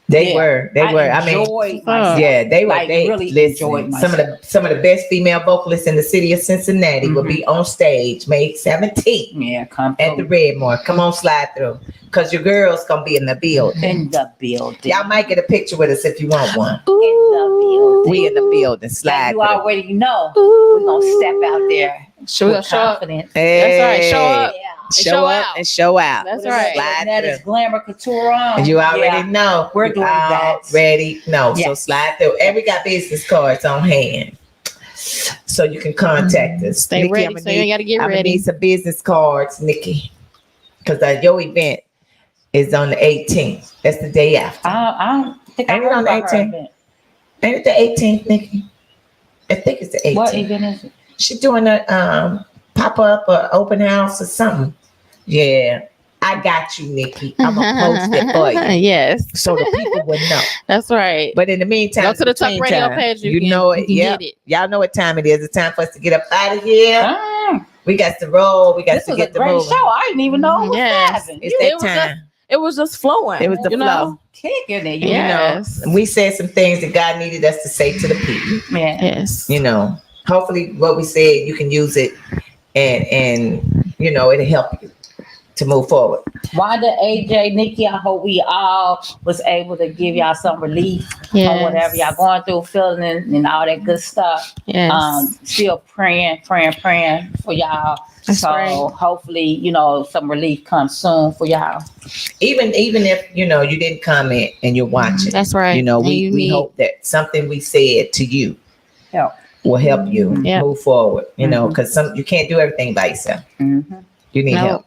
Speaker 1: they
Speaker 2: Yeah.
Speaker 1: were. They were. I mean,
Speaker 2: enjoyed myself.
Speaker 1: yeah, they were.
Speaker 2: Like,
Speaker 1: They
Speaker 2: really
Speaker 1: listen,
Speaker 2: enjoyed
Speaker 1: some of the best female vocalists in the city of Cincinnati will be on stage May 17th
Speaker 2: Yeah, come
Speaker 1: at the
Speaker 2: through.
Speaker 1: Redmore. Come on, slide through, cause your girl's gonna be in the building.
Speaker 2: In the building.
Speaker 1: Y'all might get a picture with us if you want one.
Speaker 2: In the building.
Speaker 1: We in the building.
Speaker 2: And
Speaker 1: Slide
Speaker 2: you
Speaker 1: through.
Speaker 2: already know we're gonna step out there
Speaker 3: Show
Speaker 2: with
Speaker 3: show up.
Speaker 2: confidence.
Speaker 3: That's right. Show up.
Speaker 2: Yeah.
Speaker 1: Show
Speaker 3: Show
Speaker 1: up
Speaker 3: out.
Speaker 1: and show out.
Speaker 3: That's
Speaker 2: With
Speaker 3: right.
Speaker 1: Slide
Speaker 2: That is
Speaker 1: through.
Speaker 2: Glamour Couture on.
Speaker 1: And you already
Speaker 2: Yeah.
Speaker 1: know.
Speaker 2: We're
Speaker 1: You
Speaker 2: doing that.
Speaker 1: already know. So
Speaker 2: Yes.
Speaker 1: slide through. And we got business cards on hand. So you can contact us.
Speaker 3: Stay
Speaker 1: Nikki,
Speaker 3: ready.
Speaker 1: I'ma
Speaker 3: So you ain't got to get
Speaker 1: I'm gonna
Speaker 3: ready.
Speaker 1: need some business cards, Nikki. Because your event is on the 18th. That's the day after.
Speaker 2: I don't think I
Speaker 1: Ain't it
Speaker 2: heard
Speaker 1: on the
Speaker 2: about her
Speaker 1: 18th?
Speaker 2: event.
Speaker 1: Ain't it the 18th, Nikki? I think it's the 18th.
Speaker 2: What event is it?
Speaker 1: She's doing a pop-up or open house or something. Yeah. I got you, Nikki. I'm going to post it for you.
Speaker 3: Yes.
Speaker 1: So the people would know.
Speaker 3: That's right.
Speaker 1: But in the meantime,
Speaker 3: Go to the Talk
Speaker 1: between
Speaker 3: Radio
Speaker 1: time,
Speaker 3: page.
Speaker 1: You know it.
Speaker 3: You can
Speaker 1: Yeah.
Speaker 3: get it.
Speaker 1: Y'all know what time it is. It's time for us to get up out of here.
Speaker 2: Ah,
Speaker 1: We got to roll. We got
Speaker 2: this
Speaker 1: to
Speaker 2: was a
Speaker 1: get the
Speaker 2: great
Speaker 1: moving.
Speaker 2: show. I didn't even know it was
Speaker 3: Yes.
Speaker 2: happening.
Speaker 1: It's
Speaker 3: It
Speaker 1: that
Speaker 3: was just-
Speaker 1: time.
Speaker 3: It was just flowing.
Speaker 1: It was the
Speaker 3: you
Speaker 1: flow.
Speaker 3: know?
Speaker 2: Kicking it.
Speaker 3: Yes.
Speaker 1: And we said some things that God needed us to say to the people.
Speaker 2: Yeah.
Speaker 3: Yes.
Speaker 1: Hopefully what we said, you can use it and it'll help you to move forward.
Speaker 2: Wanda, AJ, Nikki, I hope we all was able to give y'all some relief
Speaker 3: Yes.
Speaker 2: on whatever y'all going through, feeling and all that good stuff.
Speaker 3: Yes.
Speaker 2: Still praying for y'all.
Speaker 3: That's
Speaker 2: so
Speaker 3: right.
Speaker 2: hopefully, some relief comes soon for y'all.
Speaker 1: Even if you didn't comment and you're watching.
Speaker 3: That's right.
Speaker 1: We
Speaker 3: And you need-
Speaker 1: hope that something we said to you
Speaker 2: Help.
Speaker 1: will help you
Speaker 3: Yeah.
Speaker 1: move forward.
Speaker 2: Mhm.
Speaker 1: Because you can't do everything by yourself.
Speaker 2: Mm-hmm.
Speaker 1: You need
Speaker 3: No.
Speaker 1: help.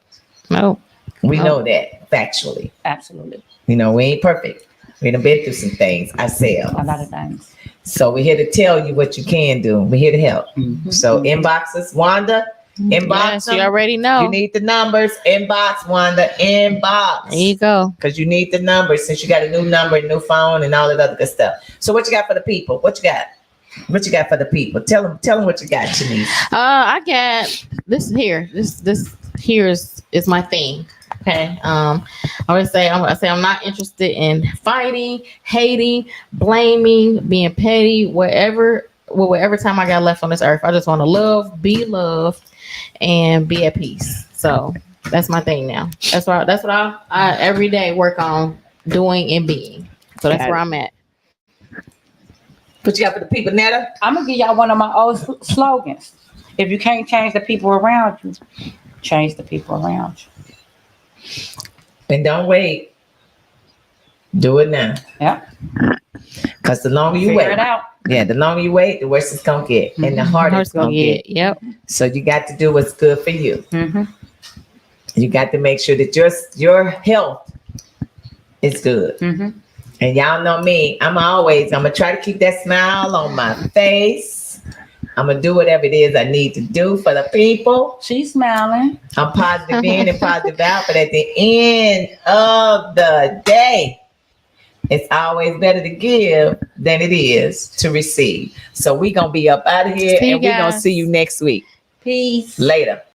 Speaker 3: No.
Speaker 1: We
Speaker 3: No.
Speaker 1: know that factually.
Speaker 2: Absolutely.
Speaker 1: We ain't perfect. We done been through some things ourselves.
Speaker 2: A lot of things.
Speaker 1: So we're here to tell you what you can do. We're here to help.
Speaker 2: Mhm.
Speaker 1: So inbox us, Wanda. Inbox
Speaker 3: Yes,
Speaker 1: them.
Speaker 3: you already know.
Speaker 1: You need the numbers. Inbox, Wanda. Inbox.
Speaker 3: There you go.
Speaker 1: Because you need the numbers since you got a new number, new phone, and all that other good stuff. So what you got for the people? What you got? What you got for the people? Tell them what you got, Shanice.
Speaker 3: I got this here. This here is my thing. Okay. I always say I'm not interested in fighting, hating, blaming, being petty, whatever time I got left on this earth. I just want to love, be loved, and be at peace. So that's my thing now. That's what I every day work on doing and being. So that's where I'm at.
Speaker 1: What you got for the people, Netta?
Speaker 2: I'm gonna give y'all one of my old slogans. If you can't change the people around you, change the people around you.
Speaker 1: And don't wait. Do it now.
Speaker 2: Yeah.
Speaker 1: Because the longer you
Speaker 2: Figure
Speaker 1: wait,
Speaker 2: it out.
Speaker 1: yeah, the longer you wait, the worse it's gonna get, and the harder it's gonna get.
Speaker 3: Yep.
Speaker 1: So you got to do what's good for you.
Speaker 2: Mm-hmm.
Speaker 1: You got to make sure that your health is good.
Speaker 2: Mm-hmm.
Speaker 1: And y'all know me, I'm gonna try to keep that smile on my face. I'm gonna do whatever it is I need to do for the people.
Speaker 2: She's smiling.
Speaker 1: I'm positive in and positive out, but at the end of the day, it's always better to give than it is to receive. So we're gonna be up out of here,
Speaker 3: See you
Speaker 1: and we're gonna
Speaker 3: guys.
Speaker 1: see you next week.
Speaker 2: Peace.
Speaker 1: Later.